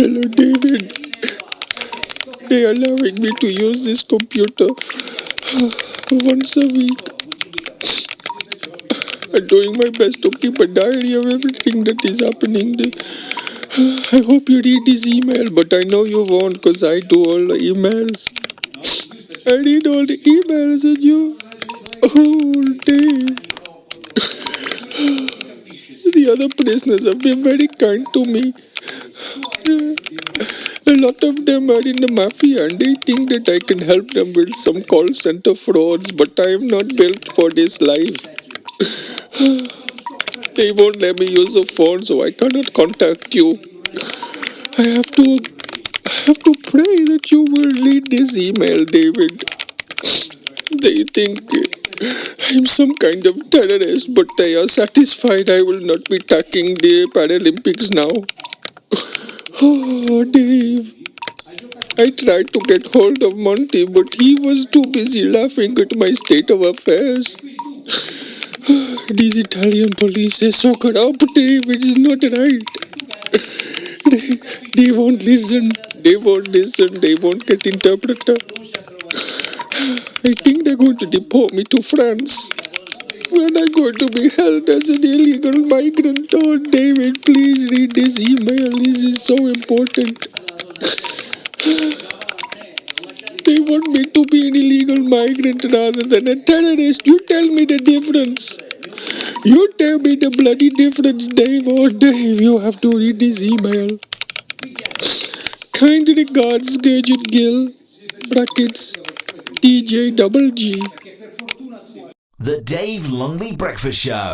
Hello, David. They are allowing me to use this computer once a week. I'm doing my best to keep a diary of everything that is happening. I hope you read this email, but I know you won't because I do all the emails. I read all the emails and you... Oh, Dave. The other prisoners have been very kind to me. A lot of them are in the mafia and they think that I can help them with some call center frauds, but I am not built for this life. They won't let me use the phone, so I cannot contact you. I have to pray that you will read this email, David. They think I'm some kind of terrorist, but they are satisfied I will not be attacking the Paralympics now. Oh, Dave. I tried to get hold of Monty, but he was too busy laughing at my state of affairs. These Italian police are so corrupt, Dave. It is not right. They won't listen. They won't get interpreter. I think they're going to deport me to France. When I'm going to be held as an illegal migrant. Oh, David, please read this email. This is so important. They want me to be an illegal migrant rather than a terrorist. You tell me the difference. You tell me the bloody difference, Dave. Oh, Dave, you have to read this email. Kind regards, Gurjit Gill, brackets, DJ Double G. The Dave Longley Breakfast Show.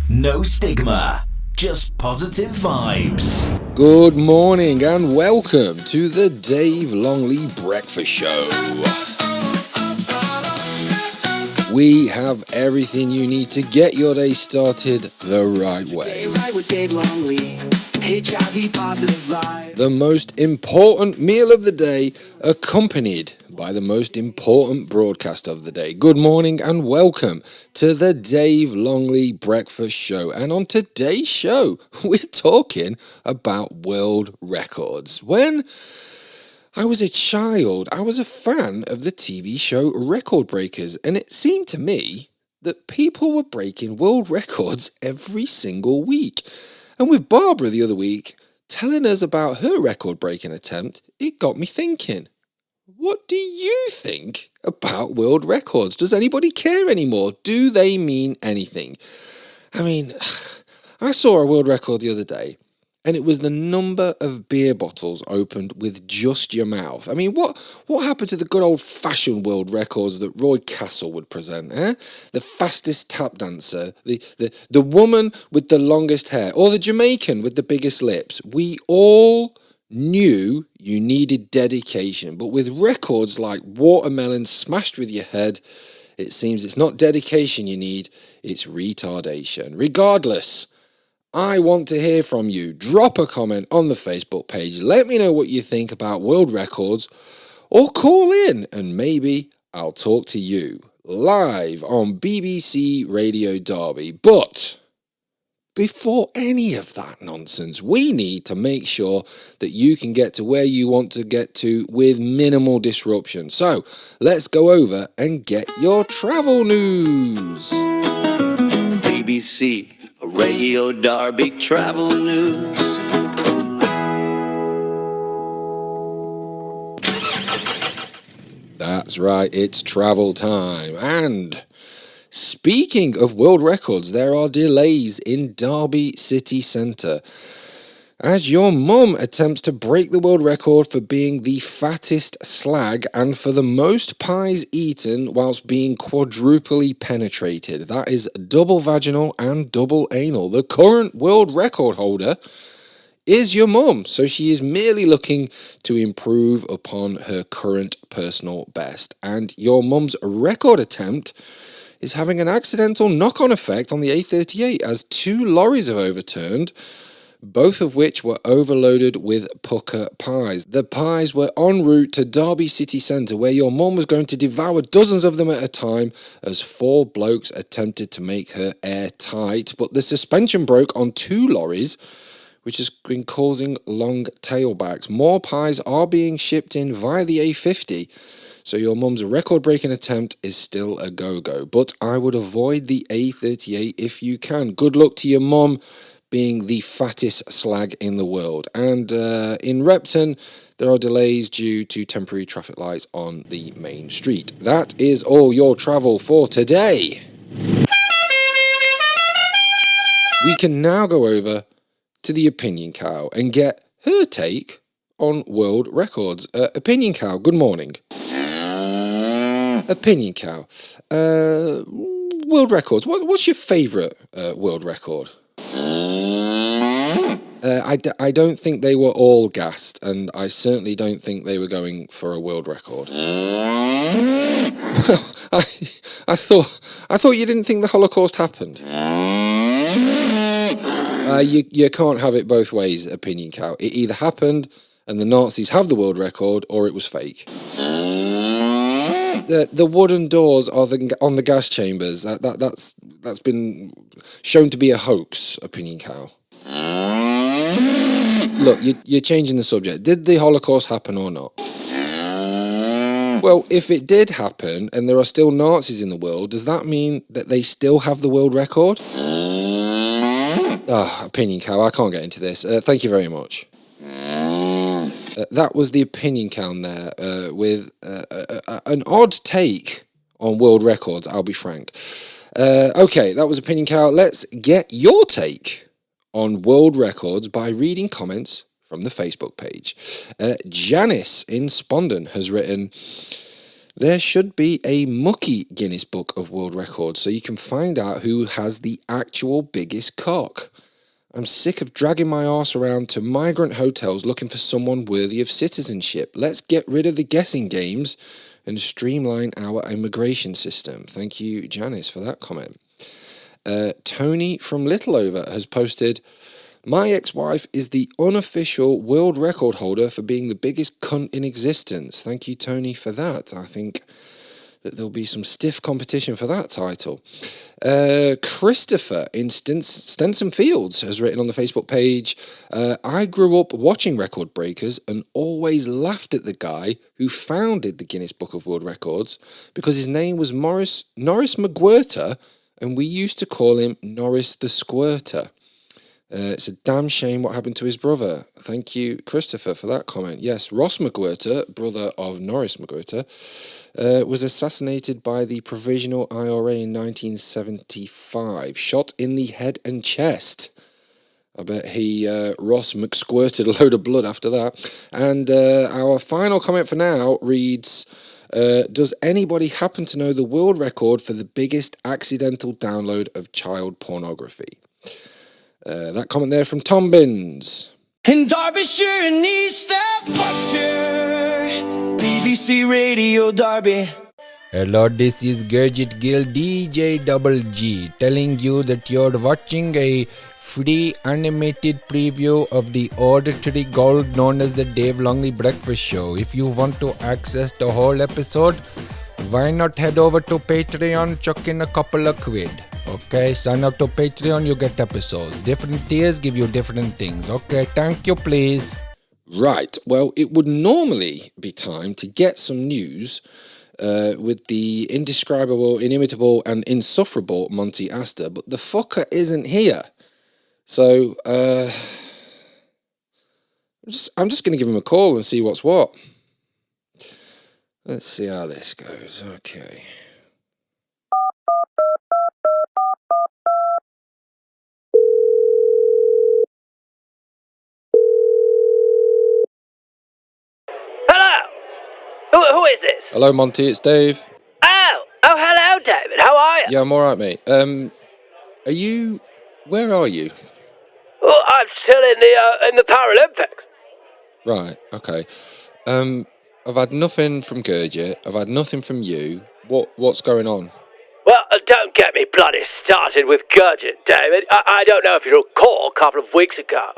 No stigma, just positive vibes. Good morning and welcome to the Dave Longley Breakfast Show. We have everything you need to get your day started the right way. Right with Dave Longley. HIV positive vibe. The most important meal of the day, accompanied by the most important broadcast of the day. Good morning and welcome to the Dave Longley Breakfast Show. And on today's show, we're talking about world records. When I was a child, I was a fan of the TV show Record Breakers, and it seemed to me that people were breaking world records every single week. And with Barbara the other week telling us about her record-breaking attempt, it got me thinking, what do you think about world records? Does anybody care anymore? Do they mean anything? I mean, I saw a world record the other day, and it was the number of beer bottles opened with just your mouth. I mean, what happened to the good old-fashioned world records that Roy Castle would present, eh? The fastest tap dancer, the woman with the longest hair, or the Jamaican with the biggest lips. We all knew you needed dedication, but with records like Watermelon Smashed With Your Head, it seems it's not dedication you need, it's retardation. Regardless, I want to hear from you. Drop a comment on the Facebook page. Let me know what you think about world records, or call in and maybe I'll talk to you live on BBC Radio Derby. But before any of that nonsense, we need to make sure that you can get to where you want to get to with minimal disruption. So let's go over and get your travel news. BBC Radio Derby travel news. That's right, it's travel time. And speaking of world records, there are delays in Derby City Centre as your mum attempts to break the world record for being the fattest slag and for the most pies eaten whilst being quadruply penetrated. That is double vaginal and double anal. The current world record holder is your mum, so she is merely looking to improve upon her current personal best. And your mum's record attempt is having an accidental knock-on effect on the A38 as 2 lorries have overturned, both of which were overloaded with pucker pies. The pies were en route to Derby City Centre, where your mum was going to devour dozens of them at a time as 4 blokes attempted to make her airtight. But the suspension broke on 2 lorries, which has been causing long tailbacks. More pies are being shipped in via the A50, so your mum's record-breaking attempt is still a go-go. But I would avoid the A38 if you can. Good luck to your mum being the fattest slag in the world. And in Repton, there are delays due to temporary traffic lights on the main street. That is all your travel for today. We can now go over to the Opinion Cow and get her take on world records. Opinion Cow, good morning. Opinion Cow, world records. What's your favourite world record? I don't think they were all gassed, and I certainly don't think they were going for a world record. I thought you didn't think the Holocaust happened. You can't have it both ways, Opinion Cow. It either happened and the Nazis have the world record, or it was fake. The wooden doors are on the gas chambers. That's been shown to be a hoax, Opinion Cow. Look, you're changing the subject. Did the Holocaust happen or not? Well, if it did happen and there are still Nazis in the world, does that mean that they still have the world record? Opinion Cow, I can't get into this. Thank you very much. That was the Opinion Cow there with an odd take on world records, I'll be frank. Okay, that was Opinion Cow. Let's get your take on world records by reading comments from the Facebook page. Janice in Spondon has written, there should be a mucky Guinness Book of World Records so you can find out who has the actual biggest cock. I'm sick of dragging my arse around to migrant hotels looking for someone worthy of citizenship. Let's get rid of the guessing games and streamline our immigration system. Thank you, Janice, for that comment. Tony from Littleover has posted, my ex-wife is the unofficial world record holder for being the biggest cunt in existence. Thank you, Tony, for that. I think that there'll be some stiff competition for that title. Christopher in Stenson Fields has written on the Facebook page, I grew up watching record breakers and always laughed at the guy who founded the Guinness Book of World Records because his name was Norris McGuirter and we used to call him Norris the Squirter. It's a damn shame what happened to his brother. Thank you, Christopher, for that comment. Yes, Ross McGuirter, brother of Norris McGuirter, was assassinated by the Provisional IRA in 1975, shot in the head and chest. I bet Ross McSquirted a load of blood after that. And our final comment for now reads, does anybody happen to know the world record for the biggest accidental download of child pornography? That comment there from Tom Binns. In Derbyshire and East Staffordshire, BBC Radio Derby. Hello, this is Gurjit Gill, DJ Double G, telling you that you're watching a free animated preview of the auditory gold known as the Dave Longley Breakfast Show. If you want to access the whole episode, why not head over to Patreon, chuck in a couple of quid. Okay, sign up to Patreon, you get episodes. Different tiers give you different things. Okay, thank you, please. Right, well, it would normally be time to get some news with the indescribable, inimitable, and insufferable Monty Astor, but the fucker isn't here. So, I'm just going to give him a call and see what's what. Let's see how this goes. Okay. Who is this? Hello, Monty, it's Dave. Oh, hello, David. How are you? Yeah, I'm alright, mate. Where are you? Well, I'm still in the Paralympics. Right, okay. I've had nothing from Gurjit, I've had nothing from you. What's going on? Well, don't get me bloody started with Gurjit, David. I don't know if you recall a couple of weeks ago,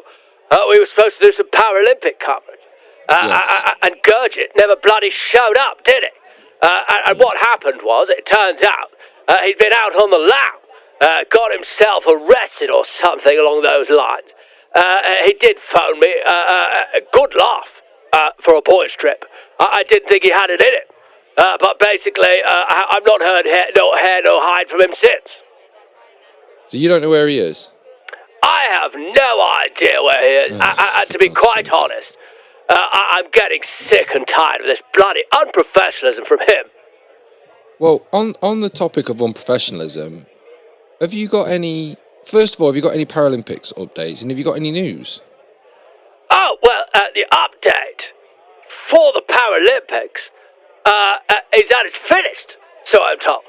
we were supposed to do some Paralympic coverage. Yes. And Gurjit never bloody showed up, did he? And what happened was, it turns out, he'd been out on the lam, got himself arrested or something along those lines. he did phone me. A good laugh for a boys' trip. I didn't think he had it in it. But basically, I've not heard no hide from him since. So you don't know where he is? I have no idea where he is. And to be quite honest, I'm getting sick and tired of this bloody unprofessionalism from him. Well, on the topic of unprofessionalism, have you got any... First of all, have you got any Paralympics updates? And have you got any news? Oh, well, the update for the Paralympics is that it's finished, so I'm told.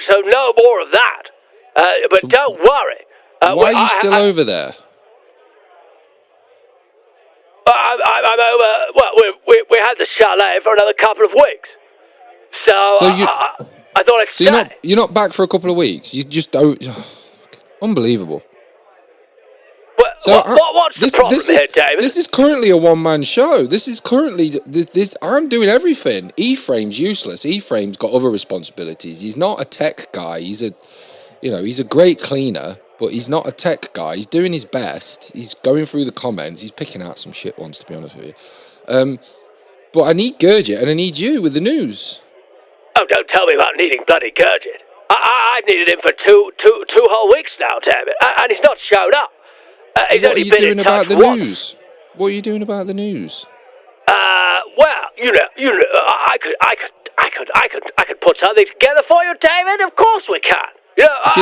So no more of that. But don't worry. Why are you still over there? I'm over. Well, we had the chalet for another couple of weeks, so I thought I'd stay. You're not back for a couple of weeks. You just don't. Unbelievable. Well, So what's the problem here, David? This is currently a one-man show. This is currently this. I'm doing everything. E-Frame's useless. E-Frame's got other responsibilities. He's not a tech guy. He's a great cleaner, but he's not a tech guy. He's doing his best. He's going through the comments. He's picking out some shit ones, to be honest with you. But I need Gurjit and I need you with the news. Oh, don't tell me about needing bloody Gurjit. I've needed him for two whole weeks now, David, and he's not shown up. He's What are only you been doing in about touch the once. news? What are you doing about the news? Well, I could put something together for you, David. Of course we can. If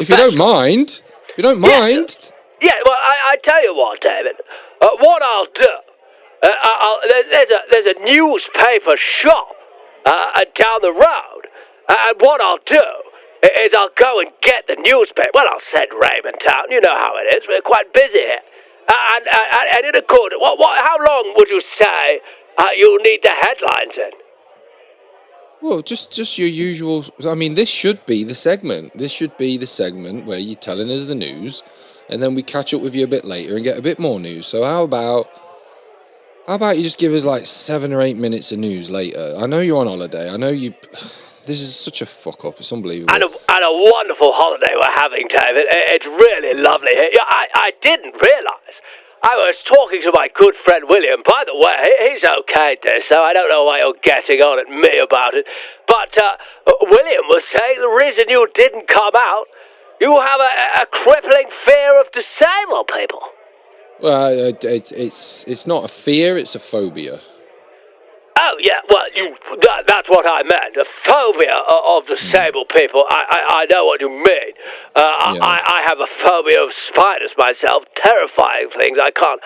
you don't mind. Yeah, well, I tell you what, David. What I'll do, there's a newspaper shop down the road, and what I'll do is I'll go and get the newspaper. Well, I'll send Raymond down. You know how it is. We're quite busy here. And in a good... how long would you say you'll need the headlines in? Well, just your usual... I mean, this should be the segment. This should be the segment where you're telling us the news, and then we catch up with you a bit later and get a bit more news. So how about you just give us like 7 or 8 minutes of news later? I know you're on holiday. I know you... This is such a fuck up. It's unbelievable. And a wonderful holiday we're having, David. It's really lovely here. I didn't realise. I was talking to my good friend William. By the way, he's okayed this, so I don't know why you're getting on at me about it. But William was saying the reason you didn't come out, you have a crippling fear of disabled people. Well, it's not a fear, it's a phobia. Oh, yeah, well, that's what I meant. A phobia of disabled people. I know what you mean. I have a phobia of spiders myself. Terrifying things. I can't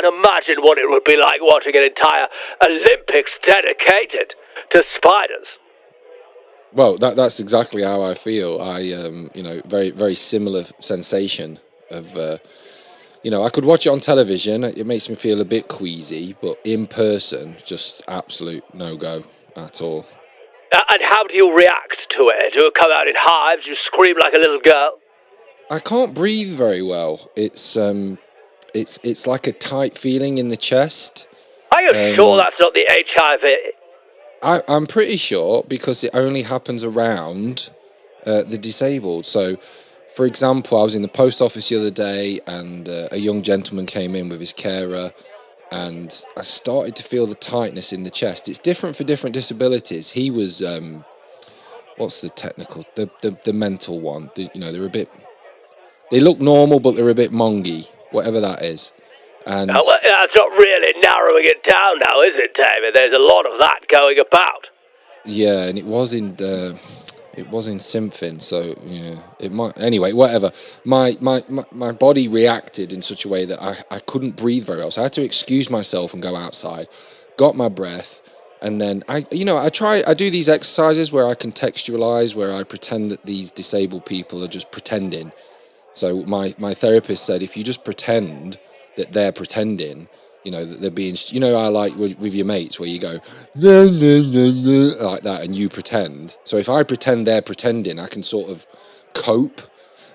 imagine what it would be like watching an entire Olympics dedicated to spiders. Well, that's exactly how I feel. Very, very similar sensation of... I could watch it on television. It makes me feel a bit queasy, but in person, just absolute no-go at all. And how do you react to it? Do you come out in hives? Do you scream like a little girl? I can't breathe very well. It's like a tight feeling in the chest. Are you sure that's not the HIV? I'm pretty sure, because it only happens around the disabled. So... For example, I was in the post office the other day and a young gentleman came in with his carer and I started to feel the tightness in the chest. It's different for different disabilities. He was, what's the technical, the mental one. They're a bit, they look normal, but they're a bit mongy, whatever that is. And well, that's not really narrowing it down now, is it, David? There's a lot of that going about. Yeah, and it was in Symphin, so yeah, it might. Anyway, whatever. My body reacted in such a way that I couldn't breathe very well, so I had to excuse myself and go outside. Got my breath, and then I do these exercises where I contextualize, where I pretend that these disabled people are just pretending. So my therapist said, if you just pretend that they're pretending, that they're being, I like with your mates where you go, like that, and you pretend. So if I pretend they're pretending, I can sort of cope.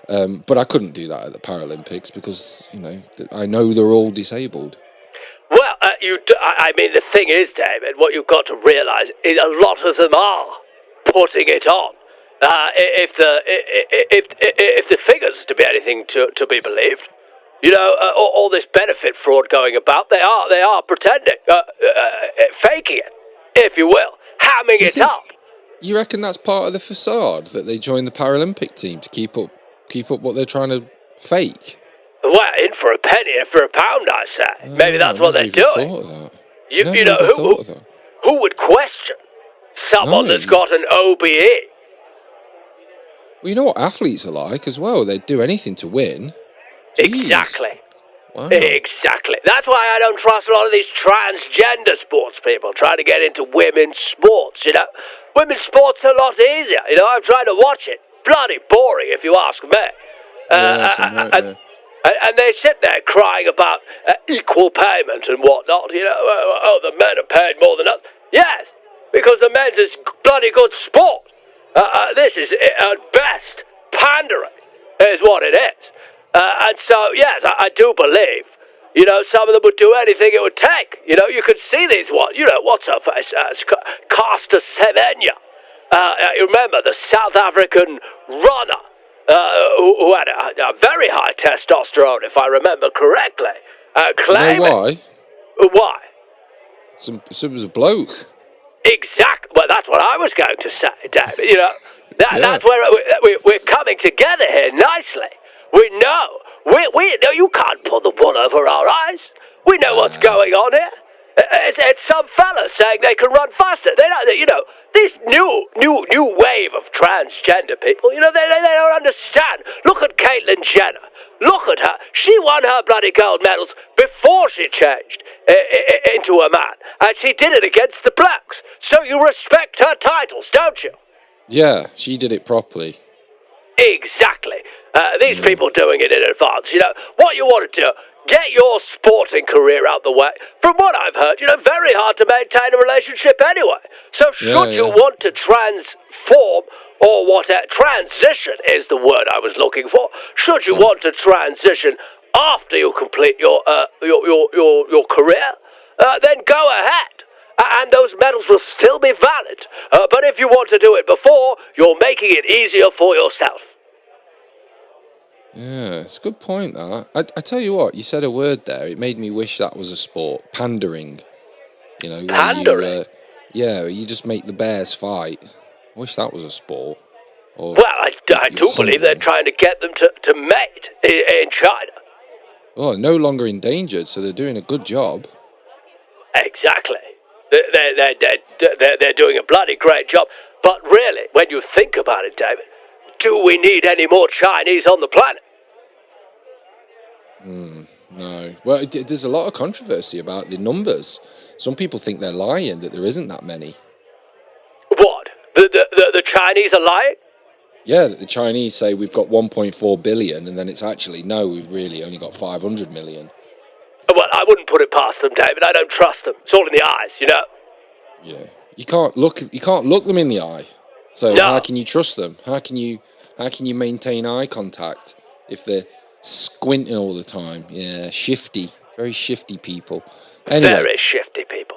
But I couldn't do that at the Paralympics because, I know they're all disabled. Well, the thing is, David, what you've got to realise is a lot of them are putting it on. If the figures to be anything to be believed, all this benefit fraud going about, they are pretending, faking it, if you will, hamming it up. You reckon that's part of the facade, that they joined the Paralympic team to keep up what they're trying to fake? Well, in for a penny, in for a pound, I say. Maybe that's what they're doing. Thought of that. Who would question someone that's got an OBE? Well, you know what athletes are like as well. They'd do anything to win. Jeez. Exactly. Wow. Exactly. That's why I don't trust a lot of these transgender sports people trying to get into women's sports, Women's sports are a lot easier, I've tried to watch it. Bloody boring, if you ask me. And they sit there crying about equal payment and whatnot, the men are paid more than us. Yes, because the men's is bloody good sport. This is, at best, pandering, is what it is. And so, yes, I do believe, some of them would do anything it would take. You could see these ones, what's her face, Costa Semenya. You remember, the South African runner, who had a very high testosterone, if I remember correctly. Claiming... You know why? Why? Some was a bloke. Exactly. Well, that's what I was going to say, David. That's where we're coming together here nicely. We know. We know you can't pull the wool over our eyes. We know what's going on here. It's some fella saying they can run faster. They don't, this new wave of transgender people, they don't understand. Look at Caitlyn Jenner. Look at her. She won her bloody gold medals before she changed into a man. And she did it against the blokes. So you respect her titles, don't you? Yeah, she did it properly. Exactly. These people doing it in advance, what you want to do, get your sporting career out the way. From what I've heard, very hard to maintain a relationship anyway. So should you want to transform, or transition is the word I was looking for. Should you want to transition after you complete your career, then go ahead. And those medals will still be valid. But if you want to do it before, you're making it easier for yourself. Yeah, it's a good point, that. I tell you what, you said a word there. It made me wish that was a sport. Pandering. Pandering? You just make the bears fight. I wish that was a sport. Or well, I do believe they're trying to get them to mate in China. Oh, no longer endangered, so they're doing a good job. Exactly. They're doing a bloody great job. But really, when you think about it, David, do we need any more Chinese on the planet? No. Well, there's a lot of controversy about the numbers. Some people think they're lying, that there isn't that many. What? The Chinese are lying? Yeah, the Chinese say we've got 1.4 billion, and then it's actually, no, we've really only got 500 million. Well, I wouldn't put it past them, David. I don't trust them. It's all in the eyes, Yeah. You can't look them in the eye. So how can you trust them? How can you maintain eye contact if they're squinting all the time? Yeah, shifty. Very shifty people. Anyway, very shifty people.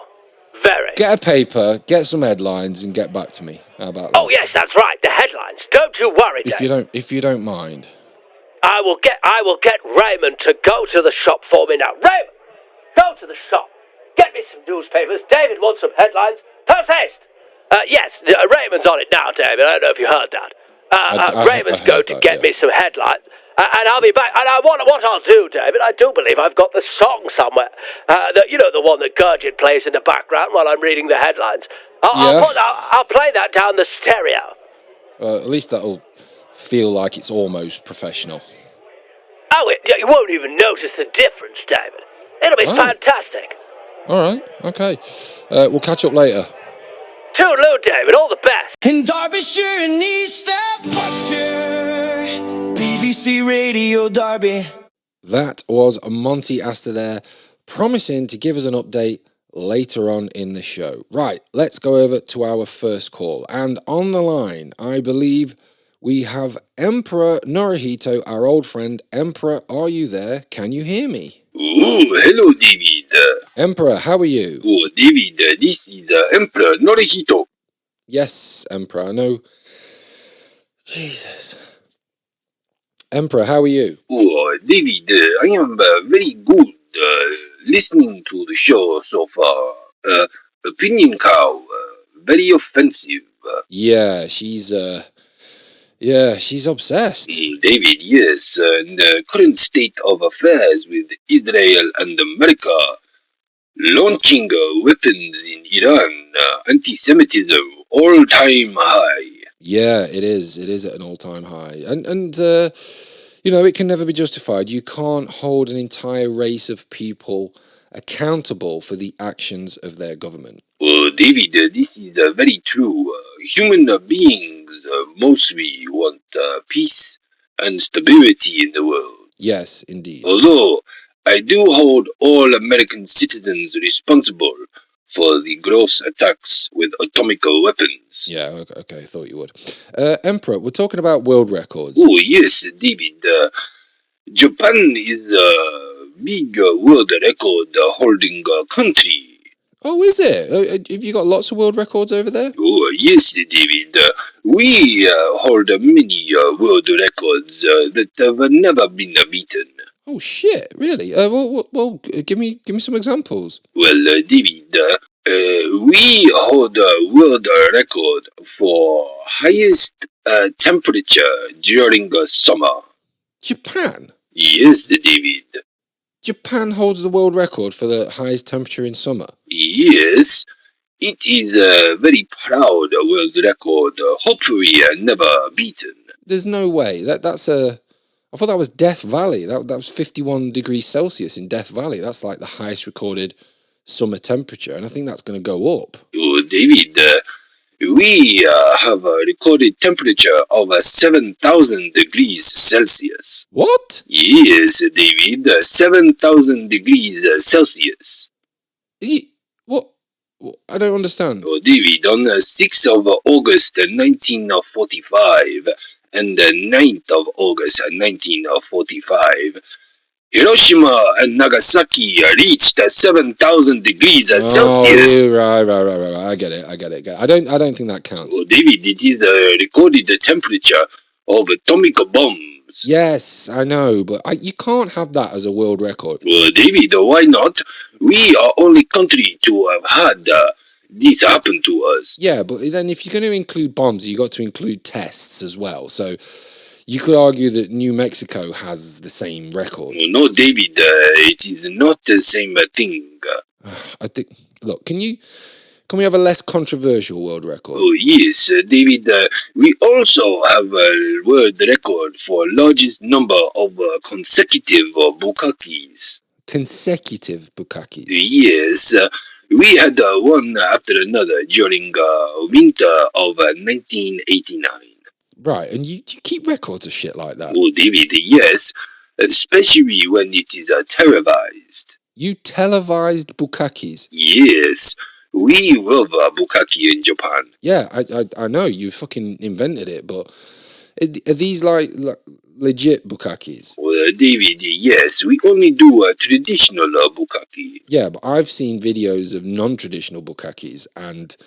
Very. Get a paper, get some headlines, and get back to me. How about that? Oh yes, that's right. The headlines. Don't you worry, Dave. If you don't mind. I will get Raymond to go to the shop for me now. Raymond, go to the shop. Get me some newspapers. David wants some headlines. Post haste. Yes, Raymond's on it now, David. I don't know if you heard that. Raymond's going to get me some headlines. And I'll be back. And what I'll do, David, I do believe I've got the song somewhere. The one that Gurjit plays in the background while I'm reading the headlines. I'll play that down the stereo. At least that'll feel like it's almost professional. Oh, you won't even notice the difference, David. It'll be fantastic. All right, okay. We'll catch up later. Toodaloo, David. All the best. In Derbyshire and East Staffordshire, BBC Radio Derby. That was Monty Astor there, promising to give us an update later on in the show. Right, let's go over to our first call. And on the line, I believe we have Emporer Nurohito, our old friend. Emperor, are you there? Can you hear me? Oh, hello, David. Emperor, how are you? Oh, David, this is Emperor Naruhito. Yes, Emperor, I know Jesus. Emperor, how are you? Oh, David, I am very good listening to the show so far. Opinion cow, very offensive. Yeah, she's obsessed. David, yes, the current state of affairs with Israel and America launching weapons in Iran, anti-Semitism, all-time high. Yeah, it is. It is at an all-time high. And it can never be justified. You can't hold an entire race of people accountable for the actions of their government. Well, David, this is very true. Human beings mostly want peace and stability in the world. Yes, indeed. Although I do hold all American citizens responsible for the gross attacks with atomic weapons. Yeah, okay, I thought you would. Emperor, we're talking about world records. Oh, yes, David. Japan is a big world record holding country. Oh, is it? Have you got lots of world records over there? Oh, yes, David. We hold many world records that have never been beaten. Oh shit! Really? Well, give me some examples. Well, David, we hold a world record for highest temperature during summer. Japan. Yes, David. Japan holds the world record for the highest temperature in summer. Yes, it is a very proud world record. Hopefully, never beaten. There's no way. I thought that was Death Valley. That was 51 degrees Celsius in Death Valley. That's like the highest recorded summer temperature, and I think that's going to go up. Oh, David, we have a recorded temperature of 7,000 degrees Celsius. What? Yes, David, 7,000 degrees Celsius. What? I don't understand. Oh, David, on the 6th of August 1945 and the 9th of August 1945, Hiroshima and Nagasaki reached 7,000 degrees Celsius. Right. I get it. I don't think that counts. Oh, David, it is a recorded temperature of atomic bombs. Yes, I know, but you can't have that as a world record. Well, David, why not? We are only country to have had this happen to us. Yeah, but then if you're going to include bombs, you got to include tests as well. So you could argue that New Mexico has the same record. Well, no, David, it is not the same thing. I think. Look, can we have a less controversial world record? Oh, yes, David. We also have a world record for largest number of consecutive bukkakis. Consecutive bukkakis? Yes, we had one after another during winter of 1989. Right, and you keep records of shit like that? Oh, David, yes, especially when it is televised. You televised bukkakis? Yes. We love bukkake in Japan. Yeah, I know, you fucking invented it, but are these like legit bukkakis? Well, David, yes, we only do traditional bukkake. Yeah, but I've seen videos of non-traditional bukkakis, and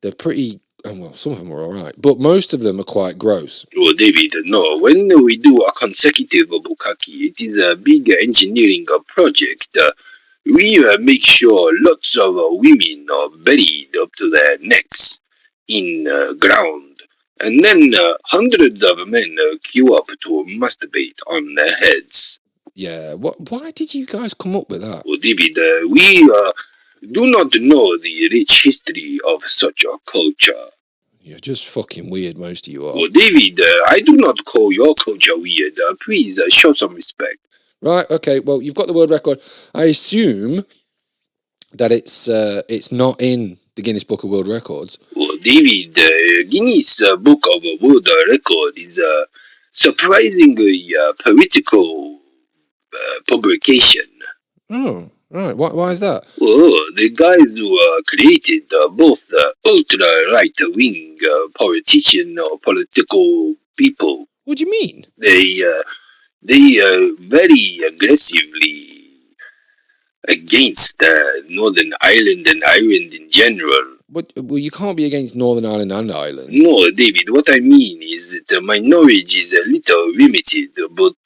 they're pretty, well, some of them are alright, but most of them are quite gross. Well, David, no, when we do a consecutive bukkake, it is a big engineering project. We make sure lots of women are buried up to their necks in ground, and then hundreds of men queue up to masturbate on their heads. Yeah, why did you guys come up with that? Well, David, we do not know the rich history of such a culture. You're just fucking weird, most of you are. Well, David, I do not call your culture weird. Please show some respect. Right, okay, well, you've got the world record. I assume that it's not in the Guinness Book of World Records. Well, David, Guinness Book of World Record is a surprisingly political publication. Oh, right. Why is that? Well, the guys who created both ultra-right-wing politician or political people. What do you mean? They very aggressively against Northern Ireland and Ireland in general. Well, you can't be against Northern Ireland and Ireland. No, David, what I mean is that my knowledge is a little limited, but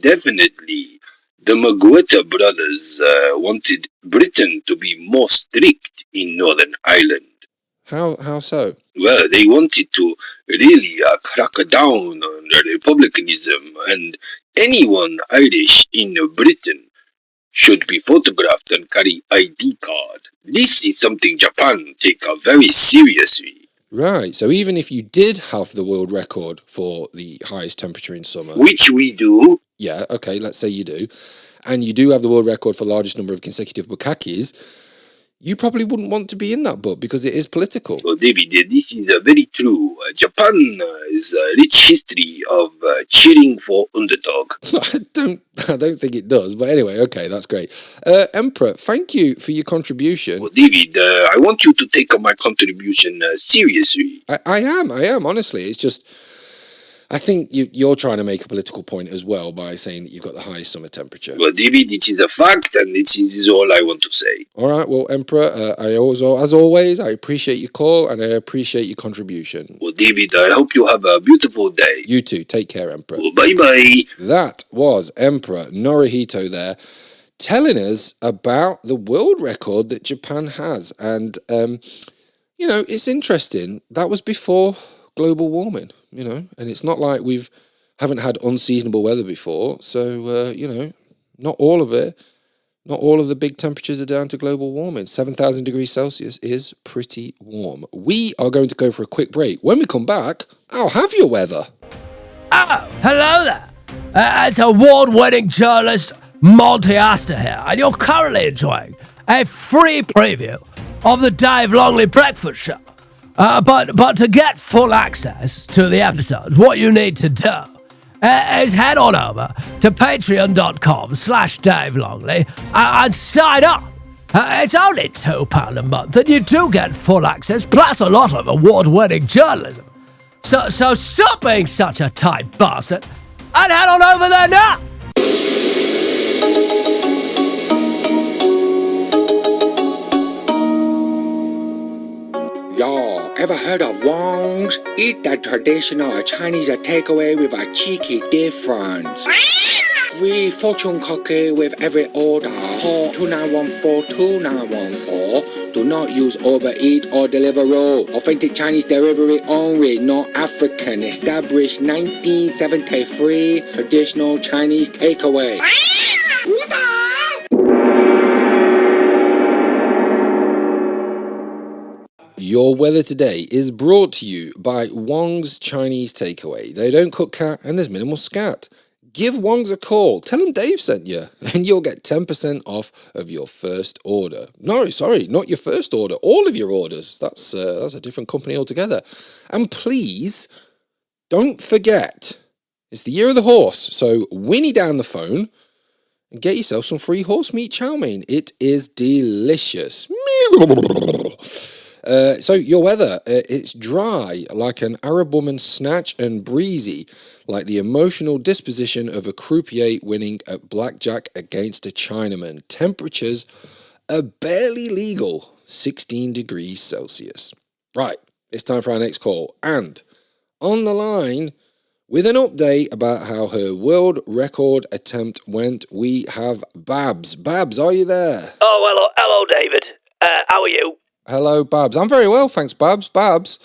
definitely the McGueta brothers wanted Britain to be more strict in Northern Ireland. How so? Well, they wanted to really crack down on republicanism, and anyone Irish in Britain should be photographed and carry ID card. This is something Japan take very seriously. Right, so even if you did have the world record for the highest temperature in summer... Which we do. Yeah, okay, let's say you do. And you do have the world record for largest number of consecutive bukakis, you probably wouldn't want to be in that book because it is political. Well, David, this is very true. Japan has a rich history of cheering for underdog. I don't think it does, but anyway, okay, that's great. Emperor, thank you for your contribution. Well, David, I want you to take my contribution seriously. I am, honestly. It's just, I think you're trying to make a political point as well by saying that you've got the highest summer temperature. Well, David, it is a fact, and this is all I want to say. All right, well, Emperor, as always, I appreciate your call and I appreciate your contribution. Well, David, I hope you have a beautiful day. You too. Take care, Emperor. Well, bye-bye. That was Emperor Naruhito there, telling us about the world record that Japan has. And, it's interesting. That was before global warming, and it's not like haven't had unseasonable weather before. So, not all of it, not all of the big temperatures are down to global warming. 7,000 degrees Celsius is pretty warm. We are going to go for a quick break. When we come back, I'll have your weather. Oh, hello there. It's award-winning journalist Monty Astor here, and you're currently enjoying a free preview of the Dave Longley Breakfast Show. But to get full access to the episodes, what you need to do is head on over to patreon.com/Dave Longley and sign up. It's only £2 a month, and you do get full access, plus a lot of award-winning journalism. So stop being such a tight bastard and head on over there now. Y'all, ever heard of Wong's? Eat that traditional Chinese takeaway with a cheeky difference. Free fortune cookie with every order. Call 2914-2914. Do not use Uber Eats or Deliveroo. Authentic Chinese delivery only, not African. Established 1973. Traditional Chinese takeaway. Your weather today is brought to you by Wong's Chinese Takeaway. They don't cook cat and there's minimal scat. Give Wong's a call. Tell them Dave sent you and you'll get 10% off of your first order. No, sorry, not your first order. All of your orders. That's a different company altogether. And please, don't forget, it's the year of the horse. So whinny down the phone and get yourself some free horse meat chow mein. It is delicious. So your weather, it's dry like an Arab woman's snatch and breezy like the emotional disposition of a croupier winning at blackjack against a Chinaman. Temperatures are barely legal, 16 degrees Celsius. Right, it's time for our next call. And on the line with an update about how her world record attempt went, we have Babs. Babs, are you there? Oh, hello, David. How are you? Hello, Babs. I'm very well, thanks, Babs. Babs,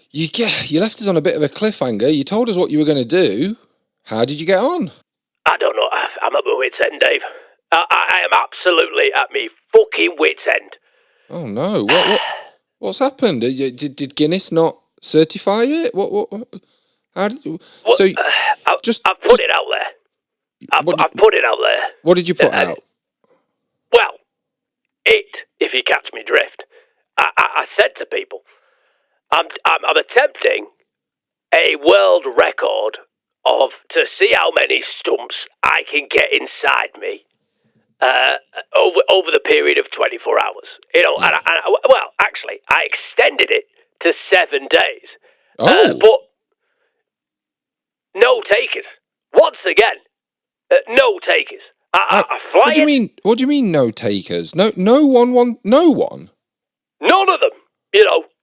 you left us on a bit of a cliffhanger. You told us what you were going to do. How did you get on? I don't know. I'm at my wit's end, Dave. I am absolutely at me fucking wit's end. Oh, no. What's happened? Did Guinness not certify it? What? How did you... Well, so, I've put it out there. I've put it out there. What did you put out? Well, if you catch me drift, I said to people, I'm attempting a world record to see how many stumps I can get inside me over the period of 24 hours. Well, actually, I extended it to 7 days. But no takers. Once again, no takers. What do you mean? What do you mean no takers? No one? No None of them.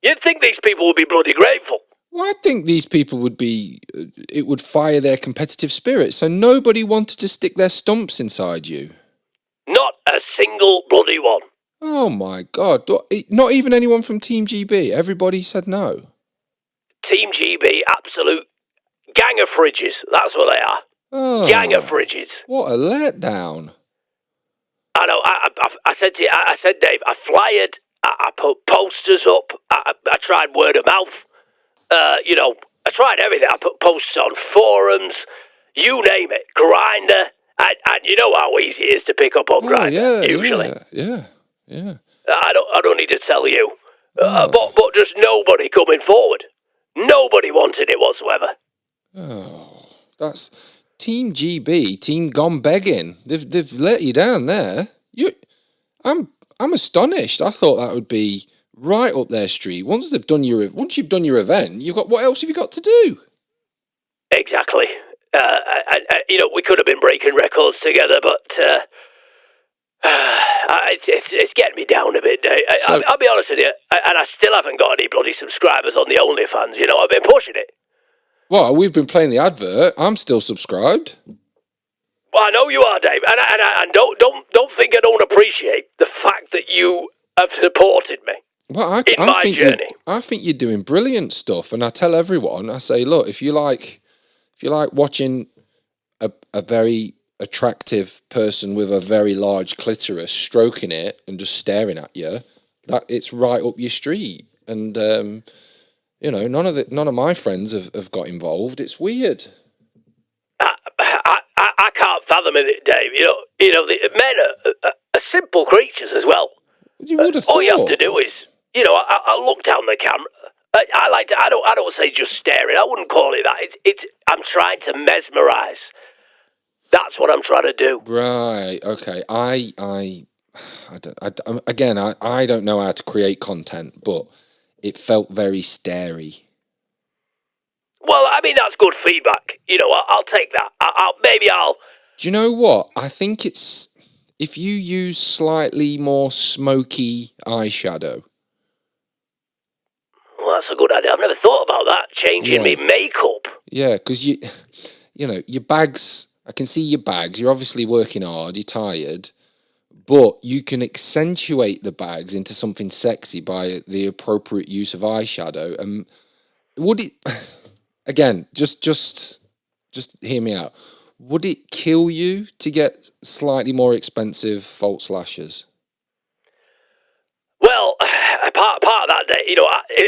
You'd think these people would be bloody grateful. Well, I think these people would be, it would fire their competitive spirit, so nobody wanted to stick their stumps inside you. Not a single bloody one. Oh my God, not even anyone from Team GB, everybody said no. Team GB, absolute gang of fridges, that's what they are. Oh, gang of fridges. What a letdown. I know, I said to you, I said, Dave, I flyered, I put posters up, I tried word of mouth. I tried everything. I put posts on forums, you name it, Grindr, and you know how easy it is to pick up on Grindr, usually. Yeah. I don't need to tell you. But just nobody coming forward. Nobody wanted it whatsoever. Oh, that's Team GB, Team Gone Begging. They've let you down there. I'm astonished. I thought that would be right up their street. Once you've done your event, what else have you got to do? Exactly. We could have been breaking records together, but it's getting me down a bit, Dave. I'll be honest with you, and I still haven't got any bloody subscribers on the OnlyFans. I've been pushing it. Well, we've been playing the advert. I'm still subscribed. Well, I know you are, Dave, and don't think I don't appreciate the fact that you have supported me. Well, I think you're doing brilliant stuff, and I tell everyone, I say, look, if you like watching a very attractive person with a very large clitoris stroking it and just staring at you, that it's right up your street. And none of my friends have got involved. It's weird. I can't fathom it, Dave. The men are simple creatures as well. You would have thought. All you have to do is, I look down the camera. I don't say just staring. I wouldn't call it that. I'm trying to mesmerise. That's what I'm trying to do. Right. Okay. I don't know how to create content, but it felt very starey. Well, I mean, that's good feedback. I'll take that. I'll. Do you know what? I think it's if you use slightly more smoky eyeshadow. Well, that's a good idea. I've never thought about that. Changing me makeup. Yeah, because your bags. I can see your bags. You're obviously working hard. You're tired, but you can accentuate the bags into something sexy by the appropriate use of eyeshadow. And would it? Again, just hear me out. Would it kill you to get slightly more expensive false lashes? Well, part of that day,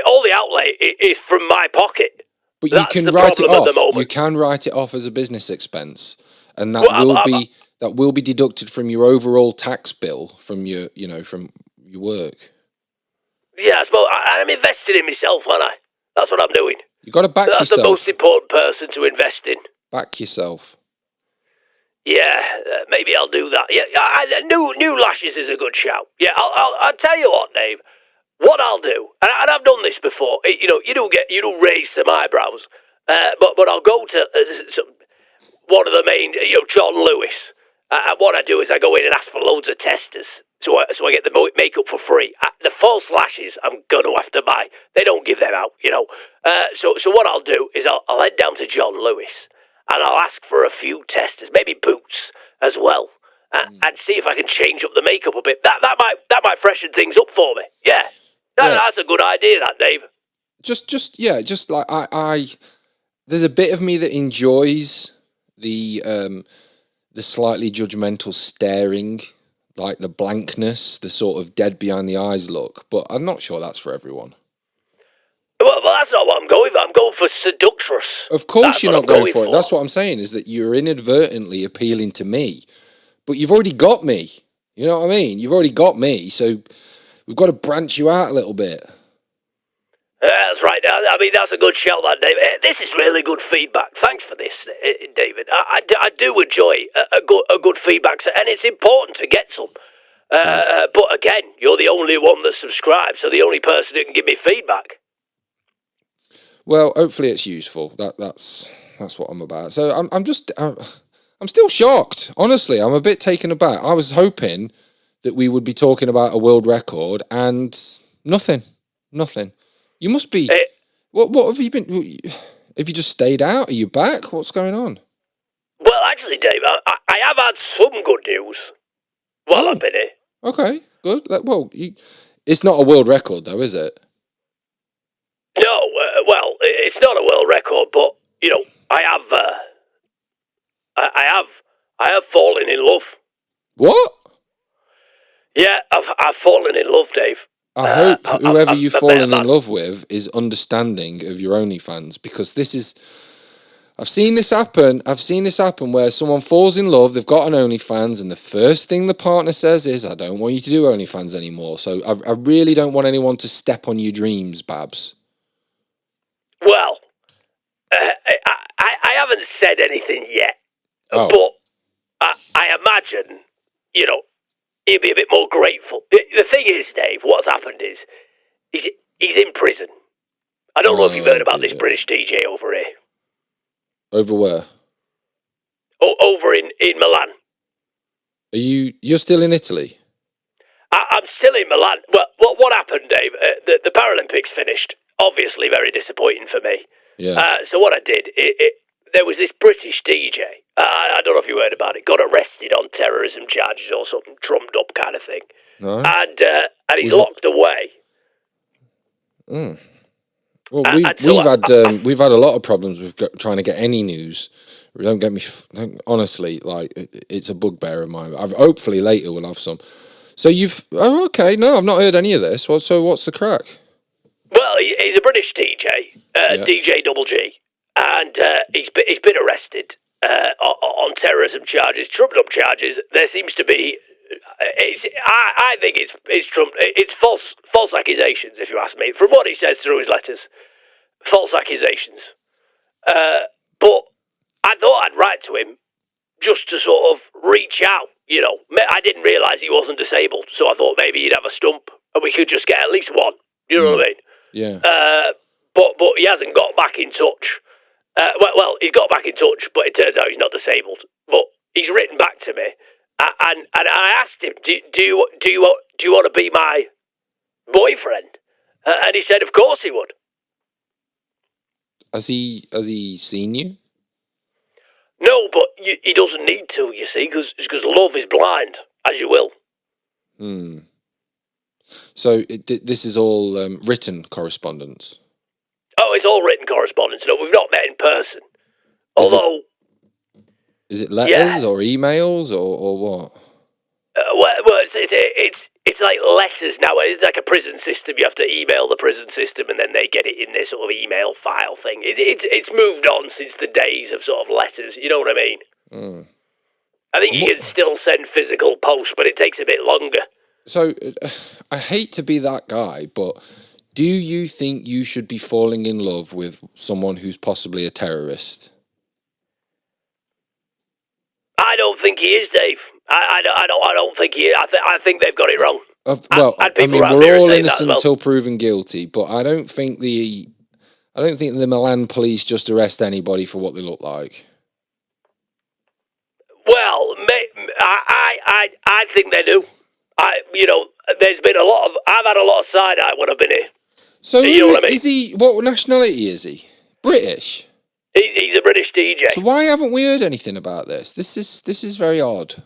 all the outlay is from my pocket. But you can write it off. You can write it off as a business expense, and that will be deducted from your overall tax bill from your work. Yes, well, I'm investing in myself, aren't I? That's what I'm doing. You got to back yourself. That's the most important person to invest in. Back yourself. Yeah, maybe I'll do that. Yeah, new lashes is a good shout. Yeah, I'll tell you what, Dave. What I'll do, and I've done this before. You do raise some eyebrows, but I'll go to one of the main, John Lewis. And what I do is I go in and ask for loads of testers, so I get the makeup for free. The false lashes I'm gonna have to buy. They don't give them out, So what I'll do is I'll head down to John Lewis and I'll ask for a few testers, maybe Boots as well, and see if I can change up the makeup a bit. That might freshen things up for me. Yeah, that's a good idea, that, Dave. Just like I there's a bit of me that enjoys the slightly judgmental staring, like the blankness, the sort of dead behind the eyes look, but I'm not sure that's for everyone. Well, that's not what I'm going for. I'm going for seductress. Of course you're not going for it. That's what I'm saying, is that you're inadvertently appealing to me, but you've already got me. You know what I mean? You've already got me, so we've got to branch you out a little bit. That's right. I mean, that's a good shout, that, David. This is really good feedback. Thanks for this, David. I do enjoy a good feedback, and it's important to get some. But again, you're the only one that subscribes, so the only person who can give me feedback. Well, hopefully it's useful. That's what I'm about. So I'm still shocked. Honestly, I'm a bit taken aback. I was hoping that we would be talking about a world record, and Nothing. You must be. What have you been? Have you just stayed out? Are you back? What's going on? Well, actually, Dave, I have had some good news while I've been here. Okay, good. Well, it's not a world record, though, is it? No, well, it's not a world record, but you know, I have fallen in love. What? Yeah, I've fallen in love, Dave. I hope whoever you've fallen in love with is understanding of your OnlyFans, because I've seen this happen. I've seen this happen where someone falls in love, they've got an OnlyFans, and the first thing the partner says is, I don't want you to do OnlyFans anymore. So I really don't want anyone to step on your dreams, Babs. Well, I haven't said anything yet, but I imagine, you know, he'd be a bit more grateful. The thing is, Dave, what's happened is he's in prison. I don't know if you've heard about this British DJ over here. Over where? Over in Milan. You're still in Italy? I'm still in Milan. Well, what happened, Dave? The Paralympics finished. Obviously, very disappointing for me. Yeah. So what I did, there was this British DJ. I don't know if you heard about it. Got arrested on terrorism charges or something, drummed up kind of thing. No. And he's locked away. Well, we've had a lot of problems with trying to get any news. Don't get me honestly, like it's a bugbear of mine. Hopefully later we'll have some. So okay? No, I've not heard any of this. So what's the crack? Well, he's a British DJ, DJ Double G, and he's been arrested on terrorism charges, trumped up charges. There seems to be. I think it's trumped. It's false accusations, if you ask me. From what he says through his letters, false accusations. But I thought I'd write to him just to sort of reach out. You know, I didn't realise he wasn't disabled, so I thought maybe he'd have a stump and we could just get at least one. You know what I mean? Yeah. But he hasn't got back in touch. Well, he's got back in touch, but it turns out he's not disabled. But he's written back to me, and I asked him, "Do you want to be my boyfriend?" And he said, "Of course he would." Has he seen you? No, but he doesn't need to. You see, because love is blind, as you will. So this is all written correspondence? Oh, it's all written correspondence. No, we've not met in person. Although... Is it letters or emails or what? Well, it's like letters now. It's like a prison system. You have to email the prison system and then they get it in this sort of email file thing. It's moved on since the days of sort of letters. You know what I mean? I think you can still send physical post, but it takes a bit longer. So, I hate to be that guy, but do you think you should be falling in love with someone who's possibly a terrorist? I don't think he is, Dave. I don't think he is. I think they've got it wrong. We're all innocent until proven guilty, but I don't think the Milan police just arrest anybody for what they look like. Well, I think they do. There's been I've had a lot of side-eye when I've been here. So is he, what nationality is he? British? He's a British DJ. So why haven't we heard anything about this? This is very odd.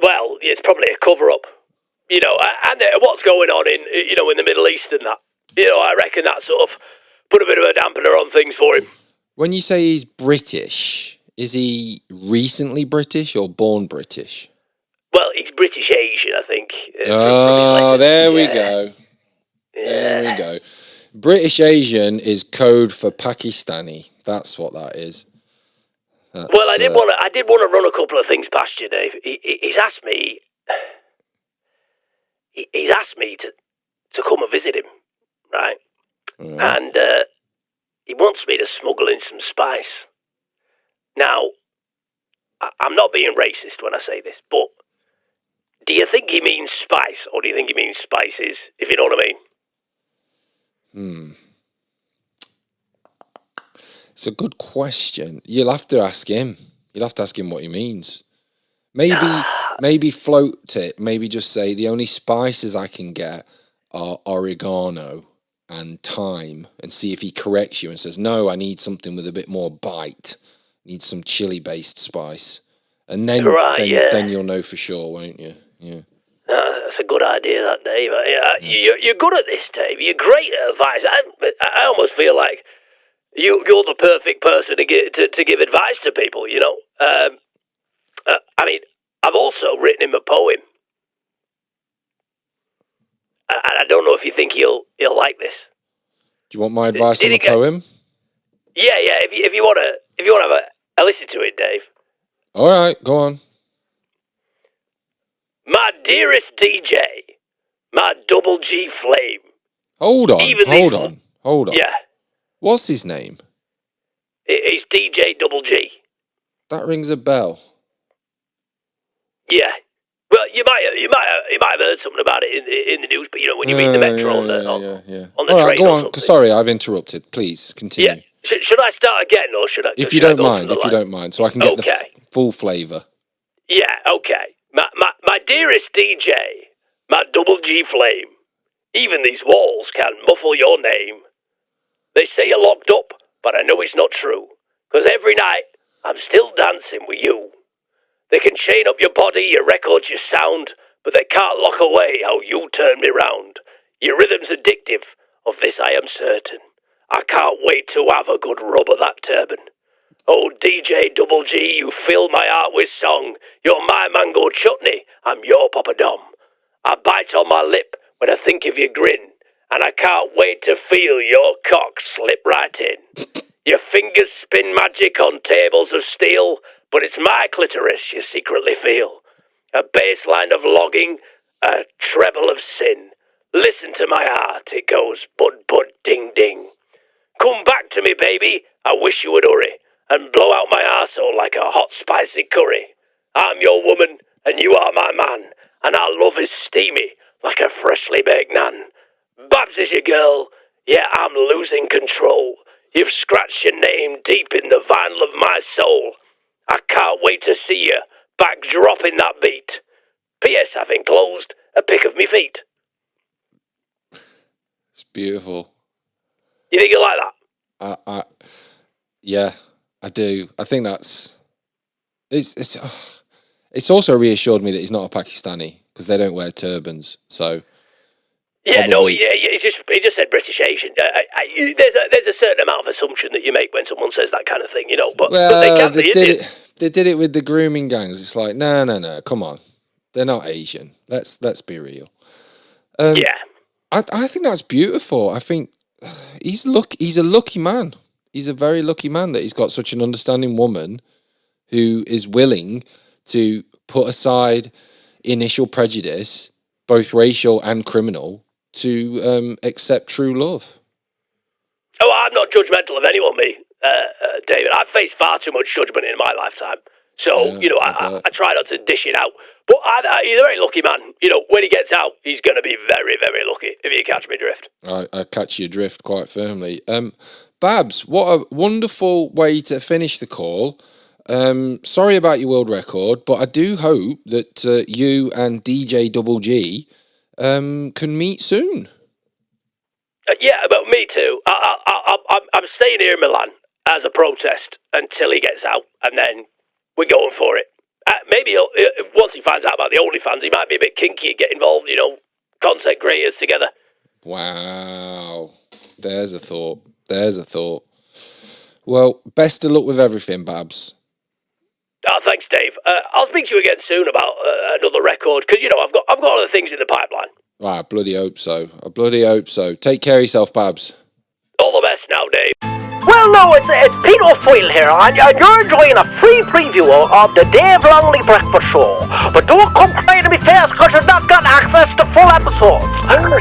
Well, it's probably a cover-up. And what's going on in the Middle East and that. I reckon that sort of put a bit of a dampener on things for him. When you say he's British, is he recently British or born British? Well, he's British Asian, I think. There we go. There we go. British Asian is code for Pakistani. That's what that is. Well, I did want to run a couple of things past you, Dave. He's asked me. He's asked me to come and visit him, right? Yeah. And he wants me to smuggle in some spice. Now, I'm not being racist when I say this, but do you think he means spice, or do you think he means spices, if you know what I mean? It's a good question. You'll have to ask him. You'll have to ask him what he means. Maybe float it. Maybe just say, the only spices I can get oregano and thyme and see if he corrects you and says, no, I need something with a bit more bite. Need some chili-based spice. And then, then you'll know for sure, won't you? Yeah. That's a good idea, that, Dave. You're good at this, Dave. You're great at advice. I almost feel like you're the perfect person to give advice to people, you know. I mean, I've also written him a poem. I don't know if you think he'll like this. Do you want my advice on the poem? Yeah. If you want to have a listen to it, Dave. All right, go on. My dearest DJ, my double G flame. Hold on. Yeah. What's his name? It's DJ double G. That rings a bell. Yeah. Well, you might have heard something about it in the news, but you know when you read the Metro on the All right, go on. Sorry, I've interrupted. Please continue. Yeah. Should I start again, or should I? If you don't mind, so I can get the full flavour. Yeah. Okay. My dearest DJ, my double G flame. Even these walls can muffle your name. They say you're locked up, but I know it's not true. 'Cause every night I'm still dancing with you. They can chain up your body, your records, your sound, but they can't lock away how you turn me round. Your rhythm's addictive, of this I am certain. I can't wait to have a good rub of that turban. Oh, DJ Double G, you fill my heart with song. You're my mango chutney, I'm your Papa Dom. I bite on my lip when I think of your grin, and I can't wait to feel your cock slip right in. Your fingers spin magic on tables of steel, but it's my clitoris you secretly feel. A bass line of logging, a treble of sin. Listen to my heart, it goes bud bud ding ding. Come back to me, baby, I wish you would hurry, and blow out my arsehole like a hot spicy curry. I'm your woman, and you are my man, and our love is steamy, like a freshly baked naan. Babs is your girl, yeah, I'm losing control. You've scratched your name deep in the vinyl of my soul. I can't wait to see you, back dropping that beat. P.S. I've enclosed a pic of me feet. It's beautiful. You think you like that? Yeah, I do. I think that's... It's also reassured me that he's not a Pakistani, because they don't wear turbans, so... Yeah, probably. He just said British Asian. There's a certain amount of assumption that you make when someone says that kind of thing, you know. But they did it with the grooming gangs. It's like, no, come on, they're not Asian. Let's be real. Yeah, I think that's beautiful. I think he's a lucky man. He's a very lucky man that he's got such an understanding woman who is willing to put aside initial prejudice, both racial and criminal, to accept true love. Oh, I'm not judgmental of anyone, me, David. I've faced far too much judgment in my lifetime. So, I try not to dish it out. But he's a very lucky man. You know, when he gets out, he's going to be very, very lucky, if you catch me drift. I catch your drift quite firmly. Babs, what a wonderful way to finish the call. Sorry about your world record, but I do hope that you and DJ Double G can meet soon. Yeah, but me too. I'm staying here in Milan as a protest until he gets out, and then we're going for it. Maybe once he finds out about the OnlyFans, he might be a bit kinky and get involved, you know, content creators together. Wow. There's a thought. Well, best of luck with everything, Babs. Oh, thanks, Dave. I'll speak to you again soon about another record, because, you know, I've got other things in the pipeline. Right, I bloody hope so. Take care of yourself, Babs. All the best now, Dave. Well, no, it's Peter Foyle here, and you're enjoying a free preview of the Dave Longley Breakfast Show. But don't come crying to me face, because you've not got access to full episodes.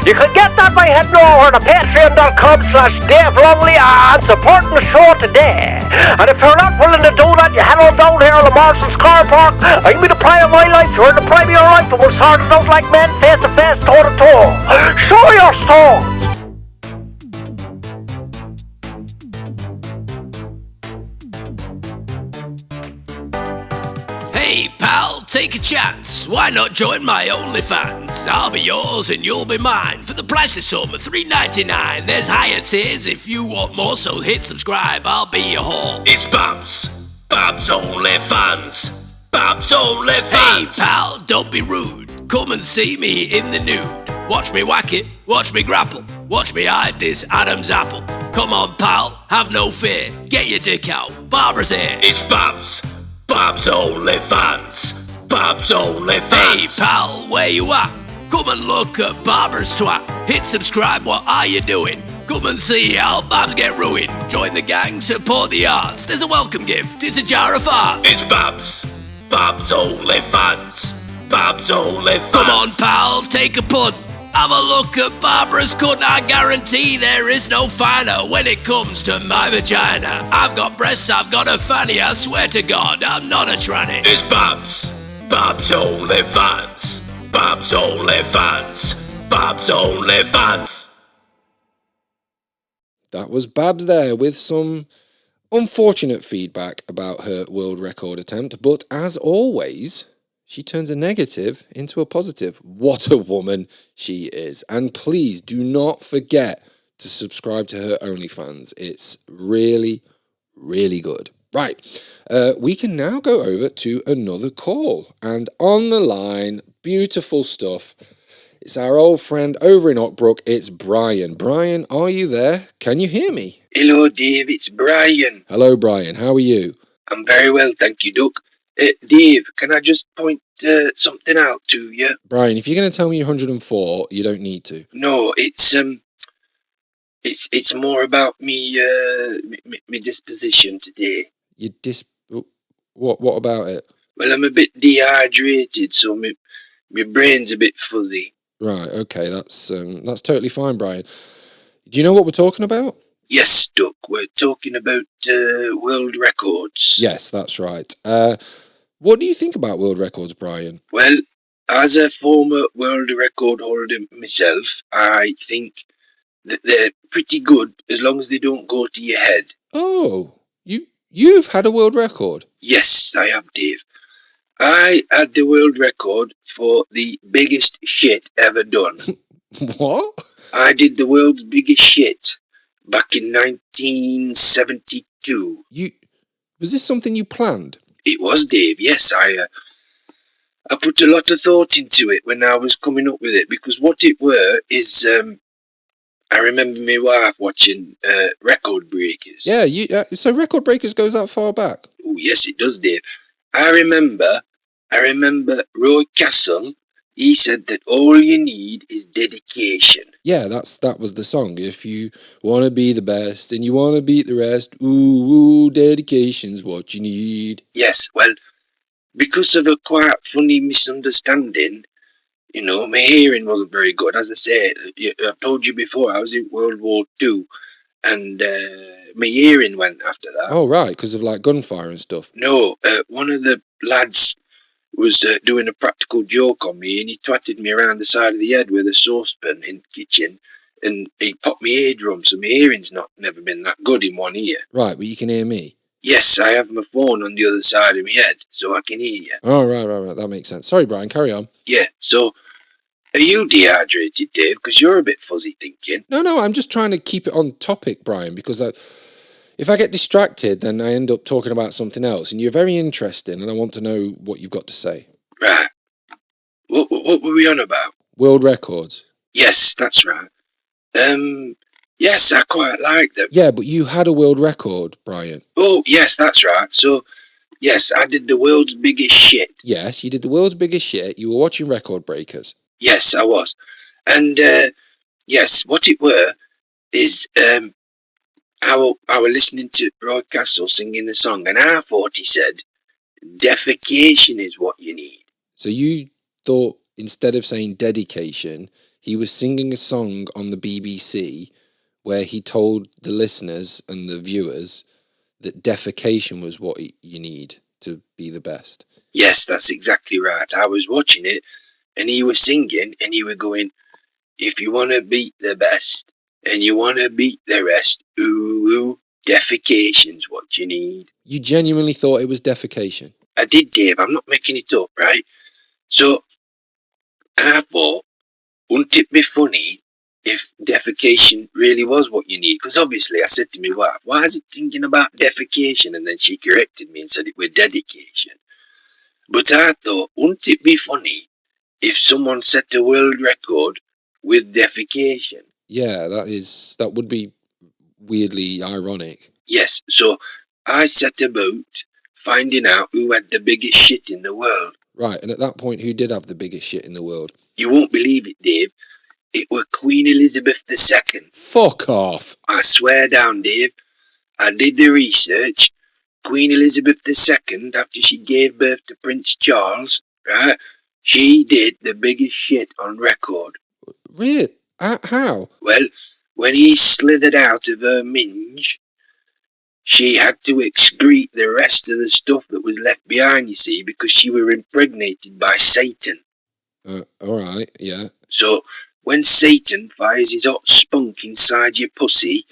You can get that by heading over to patreon.com/Dave Longley and supporting the show today. And if you're not willing to do that, you head on down here to Marston's car park. I'll be the pride of my life. You're in the prime of your life, and we'll sort it out like men, face to face, toe to toe. Show your stones. Hey pal, take a chance. Why not join my OnlyFans? I'll be yours and you'll be mine. For the price of some $3.99. There's higher tiers if you want more, so hit subscribe. I'll be your whore. It's Babs. Babs OnlyFans. Babs OnlyFans. Hey pal, don't be rude. Come and see me in the nude. Watch me whack it, watch me grapple, watch me hide this Adam's apple. Come on pal, have no fear. Get your dick out, Barbara's here. It's Babs. Babs OnlyFans. Babs OnlyFans. Hey pal, where you at? Come and look at Barbara's twat. Hit subscribe, what are you doing? Come and see how Babs get ruined. Join the gang, support the arts. There's a welcome gift, it's a jar of farts. It's Babs. Babs OnlyFans. Babs OnlyFans. Come on pal, take a punt. Have a look at Barbara's cunt. I guarantee there is no finer when it comes to my vagina. I've got breasts, I've got a fanny. I swear to God, I'm not a tranny. It's Babs. Babs OnlyFans. Babs OnlyFans. Babs OnlyFans. That was Babs there with some unfortunate feedback about her world record attempt, but as always, she turns a negative into a positive. What a woman she is. And please do not forget to subscribe to her OnlyFans. It's really, really good. Right, we can now go over to another call. And on the line, beautiful stuff. It's our old friend over in Ockbrook. It's Brian. Brian, are you there? Can you hear me? Hello, Dave. It's Brian. Hello, Brian. How are you? I'm very well, thank you, Duck. Dave, can I just point something out to you? Brian, if you're going to tell me you're 104, you don't need to. No, it's more about me disposition today. What about it? Well, I'm a bit dehydrated, so my brain's a bit fuzzy. Right, okay, that's totally fine, Brian. Do you know what we're talking about? Yes, Duck, we're talking about world records. Yes, that's right. What do you think about world records, Brian? Well, as a former world record holder myself, I think that they're pretty good as long as they don't go to your head. Oh, you've had a world record? Yes, I have, Dave. I had the world record for the biggest shit ever done. What? I did the world's biggest shit back in 1972. Was this something you planned? It was, Dave. Yes, I put a lot of thought into it when I was coming up with it, because what it were is I remember my wife watching Record Breakers. Yeah, so Record Breakers goes that far back? Oh, yes, it does, Dave. I remember Roy Castle. He said that all you need is dedication. Yeah, that was the song. If you want to be the best and you want to beat the rest, ooh, dedication's what you need. Yes, well, because of a quite funny misunderstanding, you know, my hearing wasn't very good. As I said, I've told you before, I was in World War II, and my hearing went after that. Oh, right, because of, like, gunfire and stuff. No, one of the lads was doing a practical joke on me, and he twatted me around the side of the head with a saucepan in the kitchen, and he popped my eardrum, so my hearing's never been that good in one ear. Right, but you can hear me? Yes, I have my phone on the other side of my head, so I can hear you. Oh, right, that makes sense. Sorry, Brian, carry on. Yeah, so are you dehydrated, Dave? Because you're a bit fuzzy thinking. No, I'm just trying to keep it on topic, Brian, because if I get distracted, then I end up talking about something else, and you're very interesting, and I want to know what you've got to say. Right. What were we on about? World records. Yes, that's right. Yes, I quite like them. Yeah, but you had a world record, Brian. Oh, yes, that's right. So, yes, I did the world's biggest shit. Yes, you did the world's biggest shit. You were watching Record Breakers. Yes, I was. And, yes, what it were is, I were listening to Roy Castle singing the song, and I thought he said, defecation is what you need. So you thought, instead of saying dedication, he was singing a song on the BBC where he told the listeners and the viewers that defecation was what you need to be the best. Yes, that's exactly right. I was watching it, and he was singing, and he was going, if you want to beat the best, and you want to beat the rest, ooh, defecation's what you need. You genuinely thought it was defecation? I did, Dave. I'm not making it up, right? So I thought, wouldn't it be funny if defecation really was what you need? Because obviously I said to my wife, why is it thinking about defecation? And then she corrected me and said it was dedication. But I thought, wouldn't it be funny if someone set a world record with defecation? Yeah, that would be weirdly ironic. Yes, so I set about finding out who had the biggest shit in the world. Right, and at that point, who did have the biggest shit in the world? You won't believe it, Dave. It was Queen Elizabeth II. Fuck off. I swear down, Dave. I did the research. Queen Elizabeth II, after she gave birth to Prince Charles, right, she did the biggest shit on record. Really? How? Well, when he slithered out of her minge, she had to excrete the rest of the stuff that was left behind, you see, because she were impregnated by Satan. Alright, yeah. So, when Satan fires his hot spunk inside your pussy,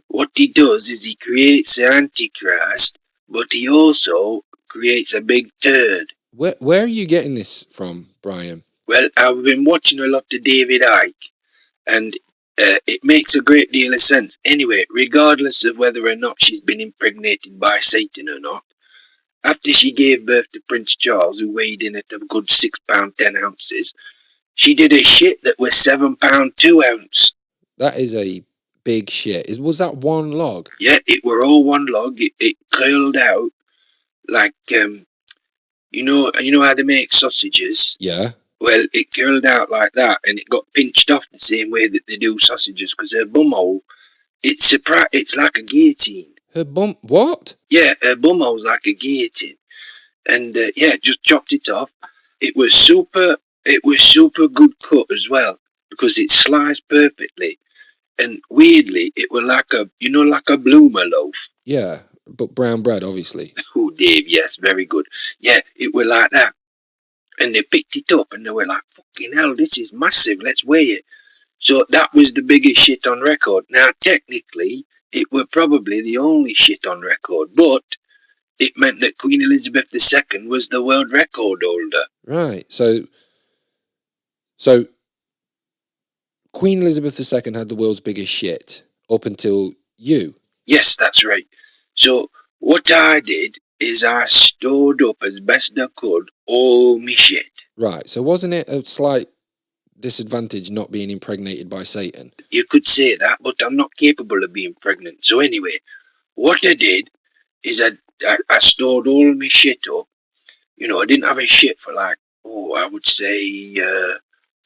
what he does is he creates the Antichrist, but he also creates a big turd. Where are you getting this from, Brian? Well, I've been watching a lot of David Icke, and it makes a great deal of sense. Anyway, regardless of whether or not she's been impregnated by Satan or not, after she gave birth to Prince Charles, who weighed in at a good £6 10 ounces, she did a shit that was £7 2 ounce. That is a big shit. Was that one log? Yeah, it were all one log. It curled out like you know how they make sausages. Yeah. Well, it curled out like that, and it got pinched off the same way that they do sausages, because her bumhole, it's like a guillotine. Her bum? What? Yeah, her bumhole's like a guillotine, and yeah, just chopped it off. It was super good cut as well, because it sliced perfectly, and weirdly, it was like a bloomer loaf. Yeah, but brown bread, obviously. Oh, Dave, yes, very good. Yeah, it was like that. And they picked it up and they were like, fucking hell, this is massive, let's weigh it. So that was the biggest shit on record. Now, technically, it were probably the only shit on record, but it meant that Queen Elizabeth II was the world record holder. Right, so Queen Elizabeth II had the world's biggest shit up until you. Yes, that's right. So what I did is I stored up as best I could all my shit. Right, so wasn't it a slight disadvantage not being impregnated by Satan? You could say that, but I'm not capable of being pregnant. So anyway, what I did is I stored all my shit up. You know, I didn't have a shit for like, I would say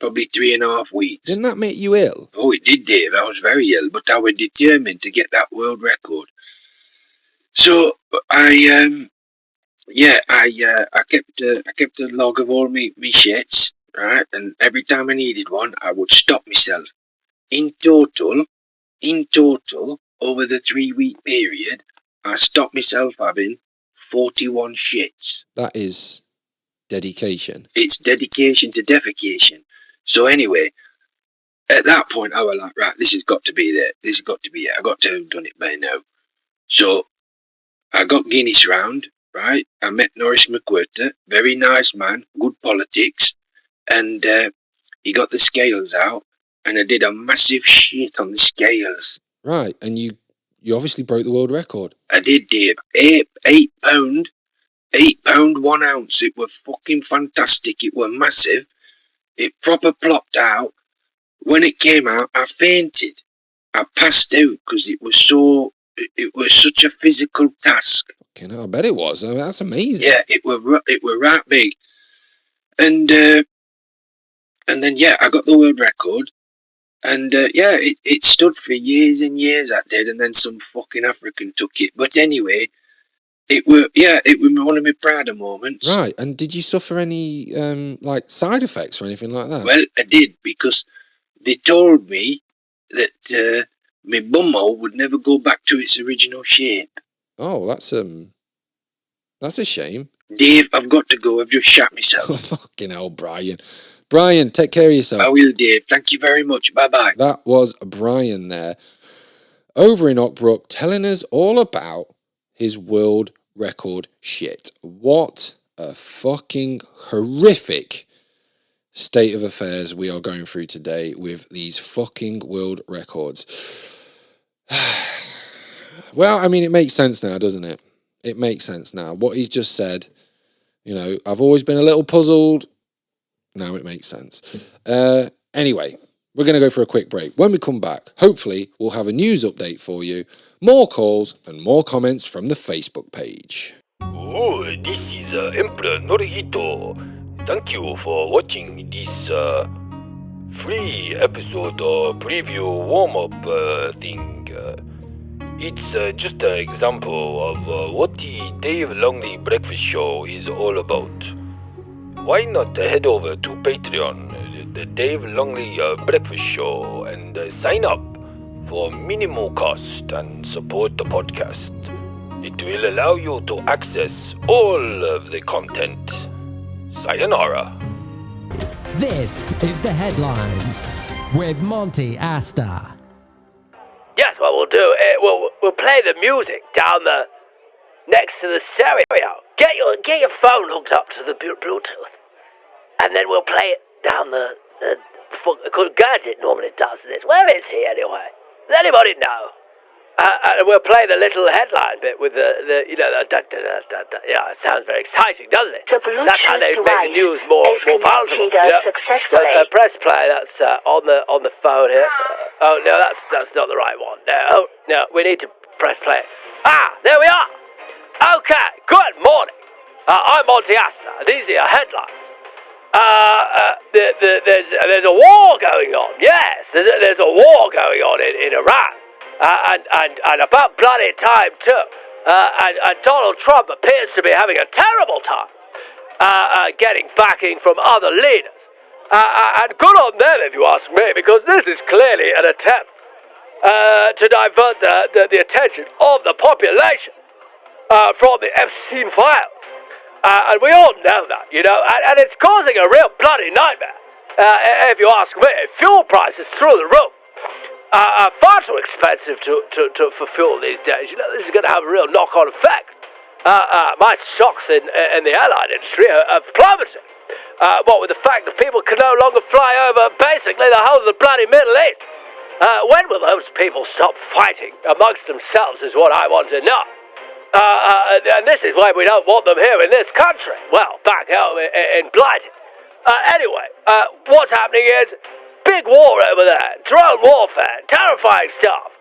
probably 3.5 weeks. Didn't that make you ill? Oh, it did, Dave. I was very ill, but I was determined to get that world record. So I kept a log of all me shits, right? And every time I needed one, I would stop myself. In total, over the 3-week period, I stopped myself having 41 shits. That is dedication. It's dedication to defecation. So anyway, at that point, I was like, right, this has got to be there. This has got to be it. I got to have done it by now. So I got Guinness round, right? I met Norris McWhirter, very nice man, good politics, and he got the scales out, and I did a massive shit on the scales. Right, and you obviously broke the world record. I did, Dave. 8 pound, 1 ounce. It was fucking fantastic. It was massive. It proper plopped out. When it came out, I fainted. I passed out because it was such a physical task. Okay, I bet it was. I mean, that's amazing. Yeah, it were right big. And then yeah, I got the world record. And yeah, it stood for years and years, that did, and then some fucking African took it. But anyway, it was one of my prouder moments. Right, and did you suffer any like side effects or anything like that? Well, I did, because they told me that my bumhole would never go back to its original shape. Oh, that's a shame. Dave, I've got to go. I've just shat myself. Oh, fucking hell, Brian. Brian, take care of yourself. I will, Dave. Thank you very much. Bye-bye. That was Brian there, over in Ockbrook, telling us all about his world record shit. what a fucking horrific state of affairs we are going through today with these fucking world records. Well, I mean, it makes sense now, doesn't it? It makes sense now. What he's just said, you know, I've always been a little puzzled. Now it makes sense. Anyway, we're going to go for a quick break. When we come back, hopefully we'll have a news update for you, more calls and more comments from the Facebook page. Oh, this is Emperor Nurohito. Thank you for watching this free episode preview warm-up thing. It's just an example of what the Dave Longley Breakfast Show is all about. Why not head over to Patreon, the Dave Longley Breakfast Show, and sign up for minimal cost and support the podcast. It will allow you to access all of the content. Sayonara. This is the headlines with Monty Astor. Yes, what we'll do, we'll play the music down the next to the stereo. Get your phone hooked up to the Bluetooth, and then we'll play it down the because Gurjit normally does this. Where is he anyway? Does anybody know? And we'll play the little headline bit with the you know, yeah, it sounds very exciting, doesn't it? That's how they make the news more palatable. Yeah. Press play. That's on the phone here. Oh no, that's not the right one. No, we need to press play. There we are. Okay, good morning. I'm Monty Astor. These are your headlines. There's a war going on. Yes, there's a war going on in Iran. And about bloody time too. And Donald Trump appears to be having a terrible time getting backing from other leaders. And good on them, if you ask me, because this is clearly an attempt to divert the attention of the population from the Epstein files. And we all know that, you know, and it's causing a real bloody nightmare, if you ask me. Fuel prices through the roof. Far too expensive for fuel these days. You know, this is going to have a real knock-on effect. My stocks in the airline industry have plummeted. What with the fact that people can no longer fly over basically the whole of the bloody Middle East. When will those people stop fighting amongst themselves is what I want to know. And this is why we don't want them here in this country. Well, back home in Blighty. Anyway, what's happening is big war over there, drone warfare, terrifying stuff.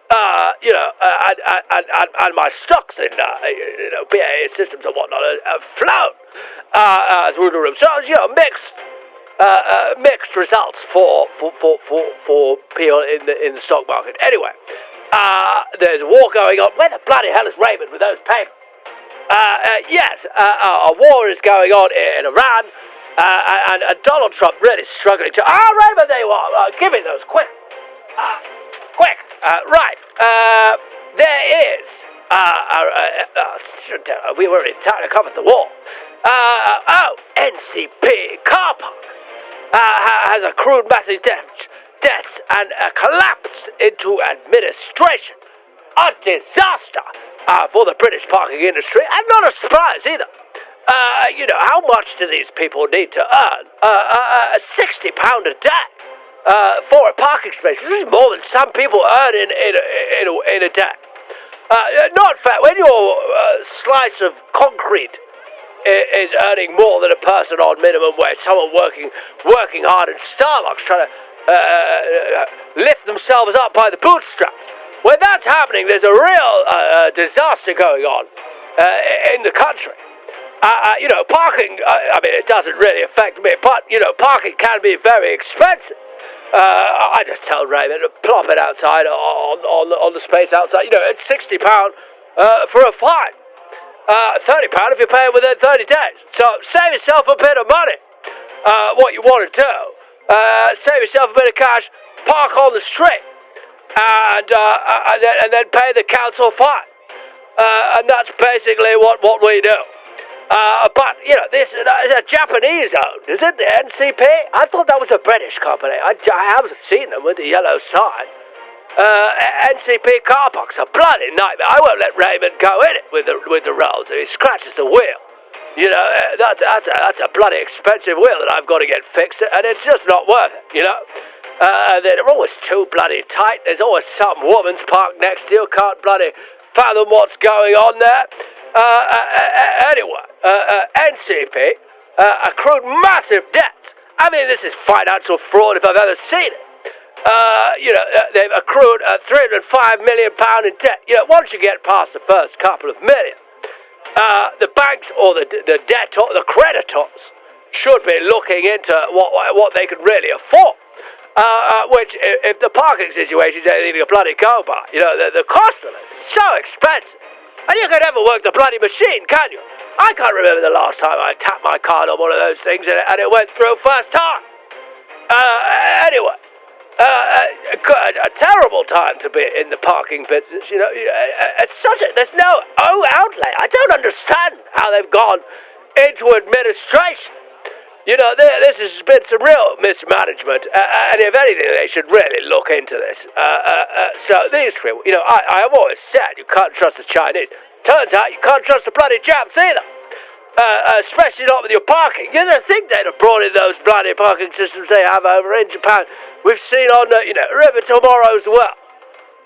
You know, and my stocks in BAE systems and whatnot have flown through the roof. So you know, mixed results for people in the stock market. Anyway, there's a war going on. Where the bloody hell is Raymond with those papers? Yes, a war is going on in Iran. And Donald Trump really struggling to... Raymond, there you are. Give me those, quick. Quick. Right. There is... we were in time to cover the war. NCP car park has accrued massive deaths and collapse into administration. A disaster for the British parking industry, and not a surprise either. You know, how much do these people need to earn? £60 a day for a parking space. This is more than some people earn in a day. Not fair. When your slice of concrete is earning more than a person on minimum wage, someone working hard in Starbucks trying to lift themselves up by the bootstraps. When that's happening, there's a real disaster going on in the country. You know, parking, I mean, it doesn't really affect me, but, you know, parking can be very expensive. I just tell Raymond to plop it outside on the space outside. You know, it's £60 for a fine. £30 if you pay it within 30 days. So save yourself a bit of money. What you want to do, save yourself a bit of cash, park on the street, and then pay the council fine. And that's basically what we do. But, you know, this is a Japanese owned, is it, the NCP? I thought that was a British company. I haven't seen them with the yellow sign. NCP car park's a bloody nightmare. I won't let Raymond go in it with the rolls if he scratches the wheel. You know, that's a bloody expensive wheel that I've got to get fixed, and it's just not worth it, you know. They're always too bloody tight. There's always some woman's parked next to you. Can't bloody fathom what's going on there. Anyway, NCP accrued massive debts. I mean, this is financial fraud if I've ever seen it. They've accrued £305 million in debt. You know, once you get past the first couple of million, the banks or the debtor, the creditors, should be looking into what they can really afford. Which, if the parking situation is anything to bloody go by, you know, the cost of it is so expensive. And you can never work the bloody machine, can you? I can't remember the last time I tapped my card on one of those things and it went through first time. Anyway. A terrible time to be in the parking business, you know. It's there's no outlay. I don't understand how they've gone into administration. You know, this has been some real mismanagement, and if anything, they should really look into this. So these people, you know, I have always said you can't trust the Chinese. Turns out you can't trust the bloody Japs either. Especially not with your parking. You don't think they'd have brought in those bloody parking systems they have over in Japan. We've seen on the, River Tomorrow as well,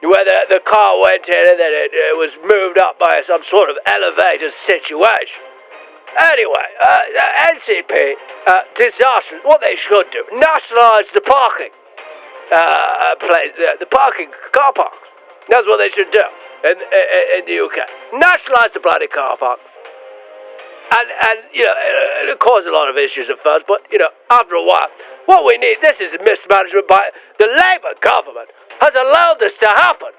where the car went in and then it was moved up by some sort of elevator situation. Anyway, NCP, disastrous. What they should do, nationalise the parking the parking car parks. That's what they should do in the UK. Nationalise the bloody car park. And it caused a lot of issues at first, but, after a while, what we need, this is mismanagement by the Labour government, has allowed this to happen,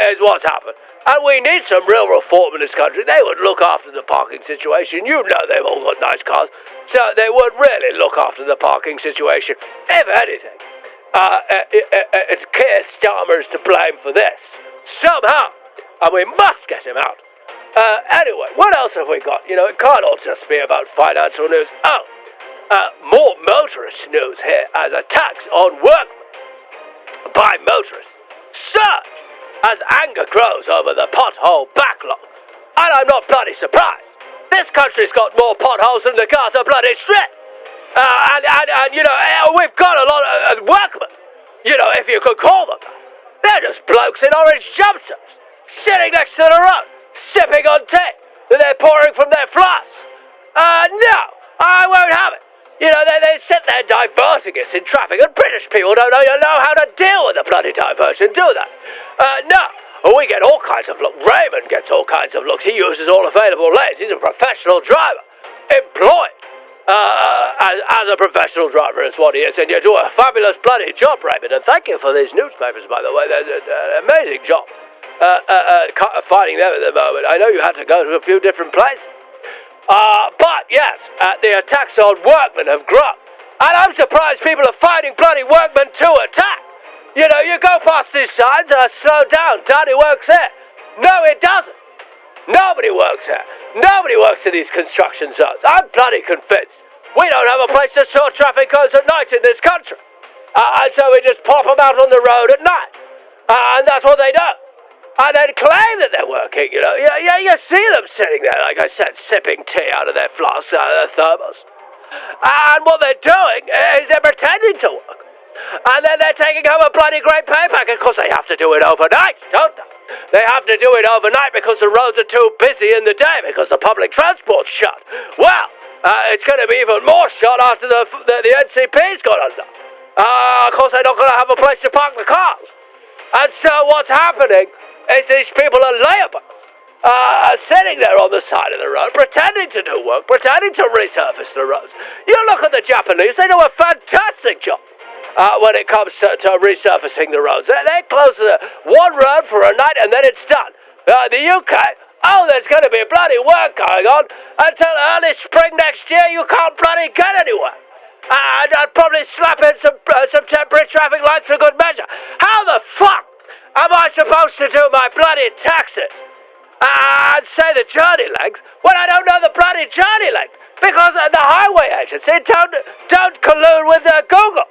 is what's happened. And we need some real reform in this country. They would look after the parking situation. You know they've all got nice cars, so they would really look after the parking situation. If anything, it's Keir Starmer is to blame for this, somehow, and we must get him out. Anyway, what else have we got? It can't all just be about financial news. More motorist news here as attacks on workmen by motorists surge as anger grows over the pothole backlog. And I'm not bloody surprised. This country's got more potholes than the Gaza bloody Strip. We've got a lot of workmen, if you could call them that. They're just blokes in orange jumpsuits, sitting next to the road, sipping on tea that they're pouring from their flasks. No, I won't have it. They sit there diverting us in traffic, and British people don't know how to deal with the bloody diversion, do they? No, we get all kinds of looks. Raymond gets all kinds of looks. He uses all available lanes. He's a professional driver, employed as a professional driver is what he is, and you do a fabulous bloody job, Raymond, and thank you for these newspapers, by the way. They're an amazing job. Finding them at the moment. I know you had to go to a few different places. But yes, the attacks on workmen have grown. And I'm surprised people are finding bloody workmen to attack. You go past these signs, slow down, Daddy works here. No, it doesn't. Nobody works here. Nobody works in these construction zones. I'm bloody convinced. We don't have a place to store traffic cones at night in this country. And so we just pop them out on the road at night. And that's what they do. And then claim that they're working, you see them sitting there, like I said, sipping tea out of their flasks, out of their thermos. And what they're doing is they're pretending to work. And then they're taking home a bloody great pay packet. Of course, they have to do it overnight, don't they? They have to do it overnight because the roads are too busy in the day, because the public transport's shut. Well, it's going to be even more shut after the NCP's gone under. Of course, they're not going to have a place to park the cars. And so what's happening is these people are labourers, sitting there on the side of the road, pretending to do work, pretending to resurface the roads. You look at the Japanese, they do a fantastic job when it comes to resurfacing the roads. They close one road for a night and then it's done. The UK, there's going to be bloody work going on until early spring next year. You can't bloody get anywhere. And I'd probably slap in some temporary traffic lights for good measure. How the fuck am I supposed to do my bloody taxes and say the journey length when I don't know the bloody journey length? Because the highway agency don't collude with Google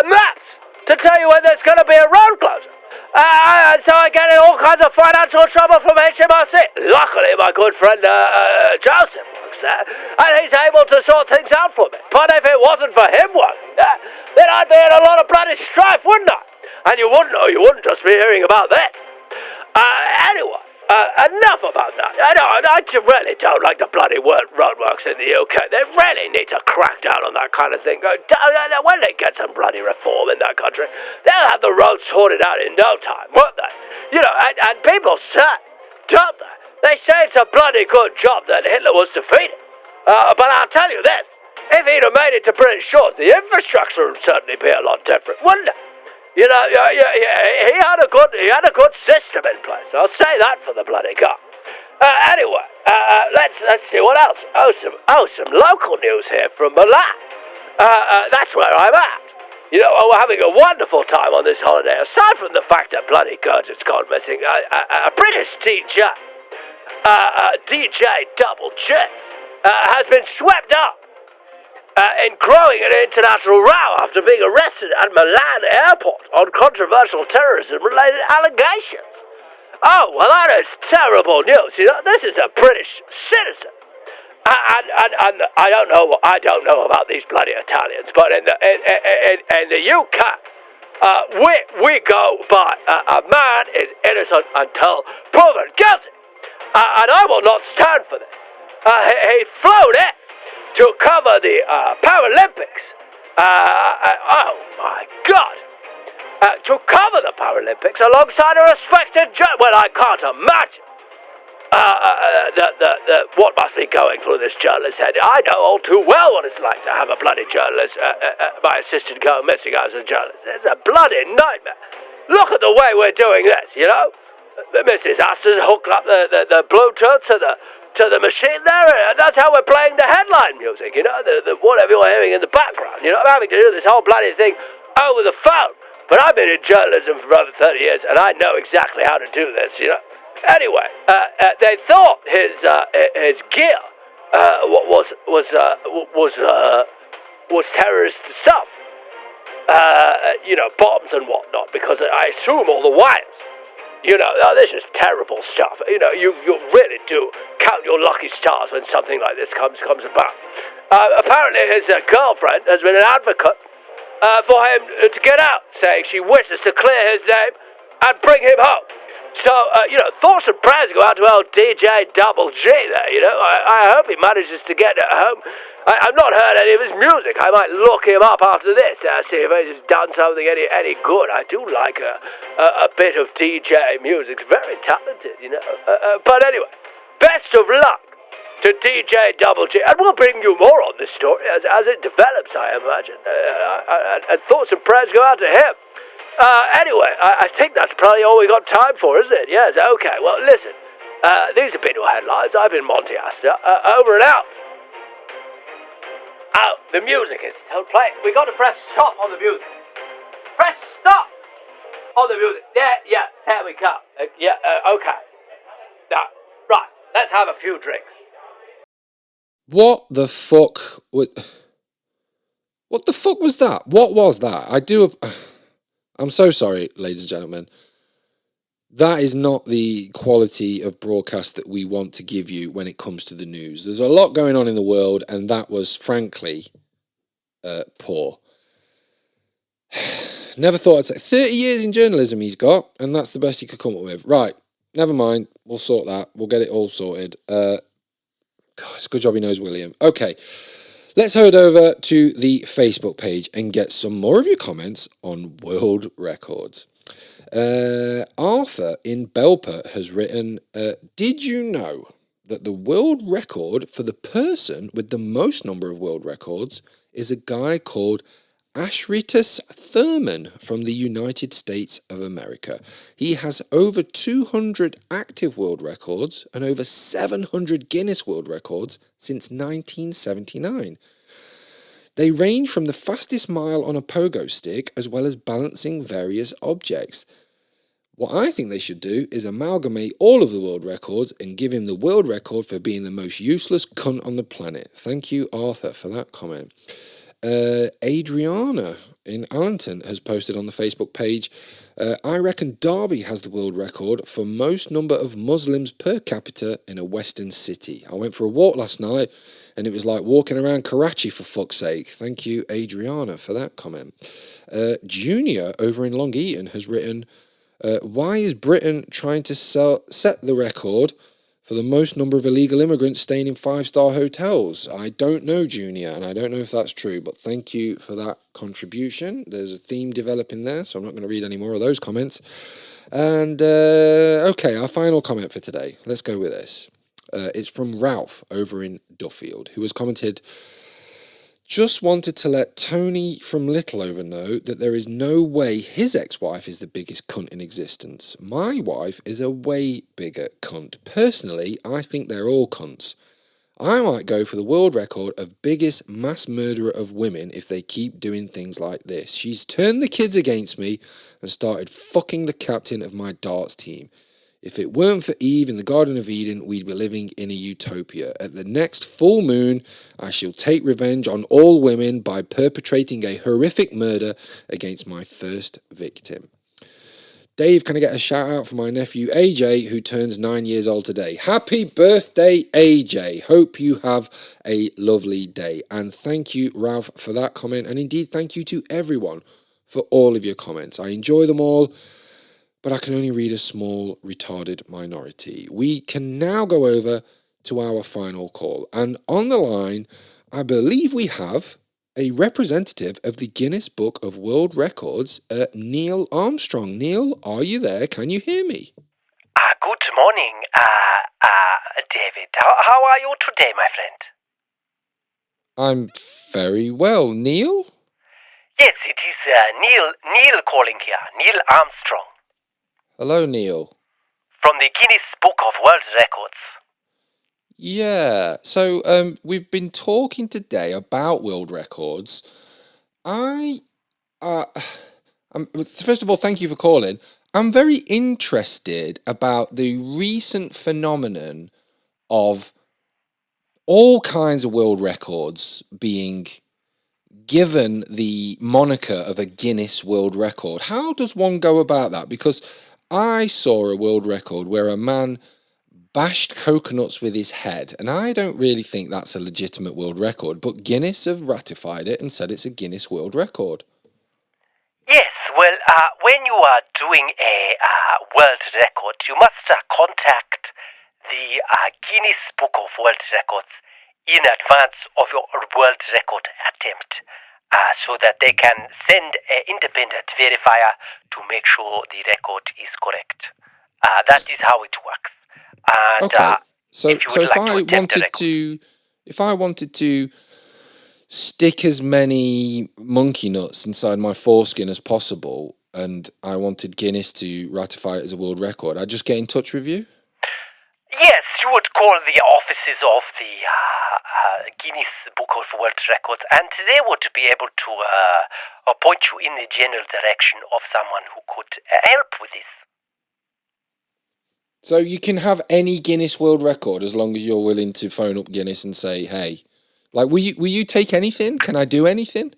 Maps to tell you when there's going to be a road closure. And so I get in all kinds of financial trouble from HMRC. Luckily, my good friend Joseph works works there, and he's able to sort things out for me. But if it wasn't for him working there, then I'd be in a lot of bloody strife, wouldn't I? And you wouldn't just be hearing about that. Anyway, enough about that. I really don't like the bloody roadworks in the UK. They really need to crack down on that kind of thing. When they get some bloody reform in that country, they'll have the roads sorted out in no time, won't they? And people say, don't they? They say it's a bloody good job that Hitler was defeated. But I'll tell you this, if he'd have made it to British shores, the infrastructure would certainly be a lot different, wouldn't it? He had a good system in place. I'll say that for the bloody guy. Anyway, let's see what else. Some local news here from Milan. That's where I'm at. We're having a wonderful time on this holiday. Aside from the fact that bloody Gurjit's gone missing, a British DJ, DJ Double J, has been swept up in growing an international row after being arrested at Milan airport on controversial terrorism-related allegations. Oh, well, that is terrible news. This is a British citizen. And I don't know about these bloody Italians, but in the UK, we go by a man is innocent until proven guilty. And I will not stand for this. He flew in to cover the Paralympics. Oh my God! To cover the Paralympics alongside a respected judge. Well, I can't imagine what must be going through this journalist's head. I know all too well what it's like to have a bloody journalist, my assistant go missing as a journalist. It's a bloody nightmare. Look at the way we're doing this, Mrs. Astor's hooked up the Bluetooth to the machine there, and that's how we're playing the headline music, the whatever you're hearing in the background. I'm having to do this whole bloody thing over the phone. But I've been in journalism for over 30 years, and I know exactly how to do this, Anyway, they thought his gear was terrorist stuff, bombs and whatnot, because I assume all the wires. This is terrible stuff. You really do count your lucky stars when something like this comes about. Apparently his girlfriend has been an advocate for him to get out, saying she wishes to clear his name and bring him home. So, thoughts and prayers go out to old DJ Double G there, I hope he manages to get home. I've not heard any of his music. I might look him up after this, see if he's done something any good. I do like a bit of DJ music. It's very talented, But anyway, best of luck to DJ Double G. And we'll bring you more on this story as it develops, I imagine. And thoughts and prayers go out to him. Anyway, I think that's probably all we got time for, isn't it? Yes, okay. Well, listen, these have been your headlines. I've been Monty Astor. Over and out. Oh, the music is still playing. We got to press stop on the music. Press stop on the music. Yeah, there we go. Okay. Now, right, let's have a few drinks. What the fuck was that? What was that? I'm so sorry, ladies and gentlemen. That is not the quality of broadcast that we want to give you when it comes to the news. There's a lot going on in the world, and that was, frankly, poor. Never thought I'd say 30 years in journalism he's got, and that's the best he could come up with. Right, never mind. We'll sort that. We'll get it all sorted. God, it's a good job he knows William. Okay, let's head over to the Facebook page and get some more of your comments on world records. Arthur in Belper has written, did you know that the world record for the person with the most number of world records is a guy called Ashritus Thurman from the United States of America? He has over 200 active world records and over 700 Guinness World Records since 1979. They range from the fastest mile on a pogo stick as well as balancing various objects. What I think they should do is amalgamate all of the world records and give him the world record for being the most useless cunt on the planet. Thank you, Arthur, for that comment. Adriana in Allenton has posted on the Facebook page, I reckon Derby has the world record for most number of Muslims per capita in a Western city. I went for a walk last night and it was like walking around Karachi, for fuck's sake. Thank you, Adriana, for that comment. Junior over in Long Eaton has written, why is Britain trying to set the record for the most number of illegal immigrants staying in 5-star hotels? I don't know, Junior, and I don't know if that's true, but thank you for that contribution. There's a theme developing there, so I'm not going to read any more of those comments. And, okay, our final comment for today. Let's go with this. It's from Ralph over in Duffield, who has commented, just wanted to let Tony from Littleover know that there is no way his ex-wife is the biggest cunt in existence. My wife is a way bigger cunt. Personally, I think they're all cunts. I might go for the world record of biggest mass murderer of women if they keep doing things like this. She's turned the kids against me and started fucking the captain of my darts team. If it weren't for Eve in the Garden of Eden, we'd be living in a utopia. At the next full moon, I shall take revenge on all women by perpetrating a horrific murder against my first victim. Dave, can I get a shout out for my nephew AJ, who turns 9 years old today? Happy birthday, AJ. Hope you have a lovely day. And thank you, Ralph, for that comment. And indeed, thank you to everyone for all of your comments. I enjoy them all, but I can only read a small, retarded minority. We can now go over to our final call. And on the line, I believe we have a representative of the Guinness Book of World Records, Neil Armstrong. Neil, are you there? Can you hear me? Good morning, David. How are you today, my friend? I'm very well. Neil? Yes, it is Neil calling here. Neil Armstrong. Hello, Neil. From the Guinness Book of World Records. Yeah, so we've been talking today about world records. First of all, thank you for calling. I'm very interested about the recent phenomenon of all kinds of world records being given the moniker of a Guinness World Record. How does one go about that? Because I saw a world record where a man bashed coconuts with his head, and I don't really think that's a legitimate world record, but Guinness have ratified it and said it's a Guinness World Record. Yes, well, when you are doing a world record, you must contact the Guinness Book of World Records in advance of your world record attempt, so that they can send an independent verifier to make sure the record is correct. That is how it works. And, okay, so if I wanted to stick as many monkey nuts inside my foreskin as possible, and I wanted Guinness to ratify it as a world record, I'd just get in touch with you? Yes, you would call the offices of the Guinness Book of World Records, and they would be able to point you in the general direction of someone who could help with this. So you can have any Guinness World Record as long as you're willing to phone up Guinness and say, hey, like, will you take anything? Can I do anything?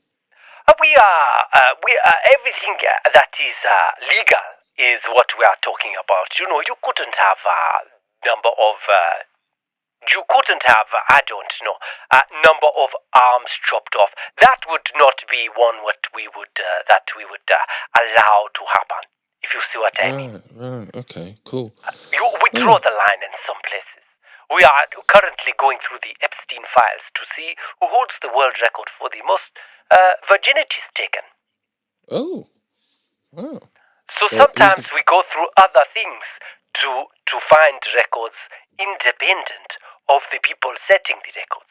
We everything that is legal is what we are talking about. You know, you couldn't have number of arms chopped off. That would not be one what we would allow to happen. If you see what I mean. Right, okay, cool. We draw the line in some places. We are currently going through the Epstein files to see who holds the world record for the most virginities taken. Oh, wow. So sometimes we go through other things to find records independent of the people setting the records.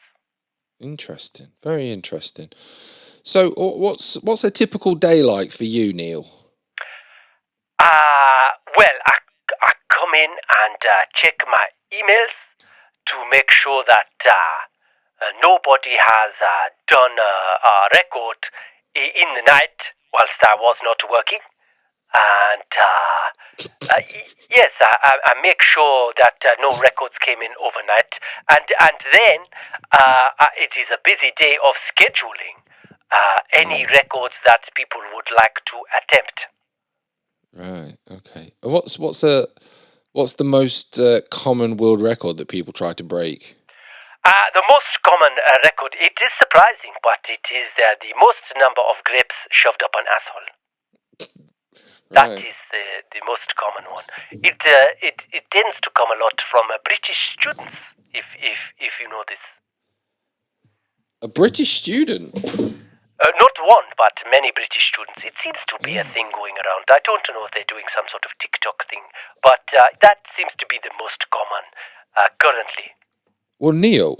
Interesting, very interesting. So what's a typical day like for you, Neil? Well, I come in and check my emails to make sure that nobody has done a record in the night whilst I was not working. And yes, I make sure that no records came in overnight. And then it is a busy day of scheduling any records that people would like to attempt. Right. Okay. What's the most common world record that people try to break? The most common record, it is surprising, but it is the most number of grapes shoved up an asshole. That Right. is the most common one. It tends to come a lot from British students, if you know this. A British student. Not one, but many British students. It seems to be a thing going around. I don't know if they're doing some sort of TikTok thing, but that seems to be the most common currently. Well, Neil,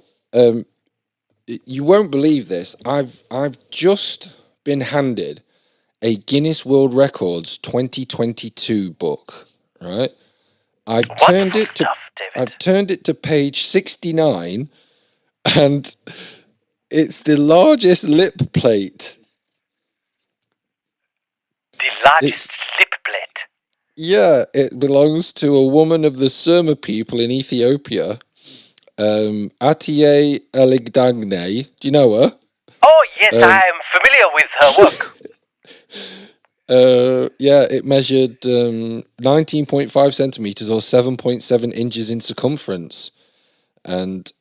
you won't believe this. I've just been handed a Guinness World Records 2022 book. Right. I've turned it to page 69, and it's the largest lip plate. The largest lip plate? Yeah, it belongs to a woman of the Surma people in Ethiopia, Atiye Eligdagne. Do you know her? Oh, yes, I am familiar with her work. Yeah, it measured 19.5 centimeters or 7.7 inches in circumference. And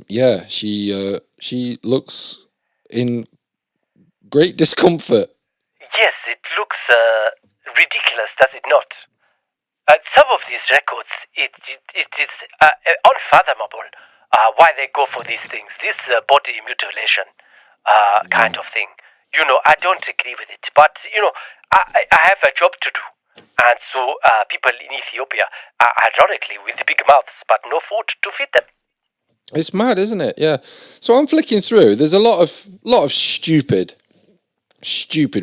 yeah, she looks in great discomfort. Yes, it looks ridiculous, does it not? Some of these records, it is unfathomable why they go for these things. This body mutilation kind of thing. You know, I don't agree with it. But, you know, I have a job to do. And so people in Ethiopia are ironically with big mouths, but no food to feed them. It's mad, isn't it? Yeah. So I'm flicking through. There's a lot of stupid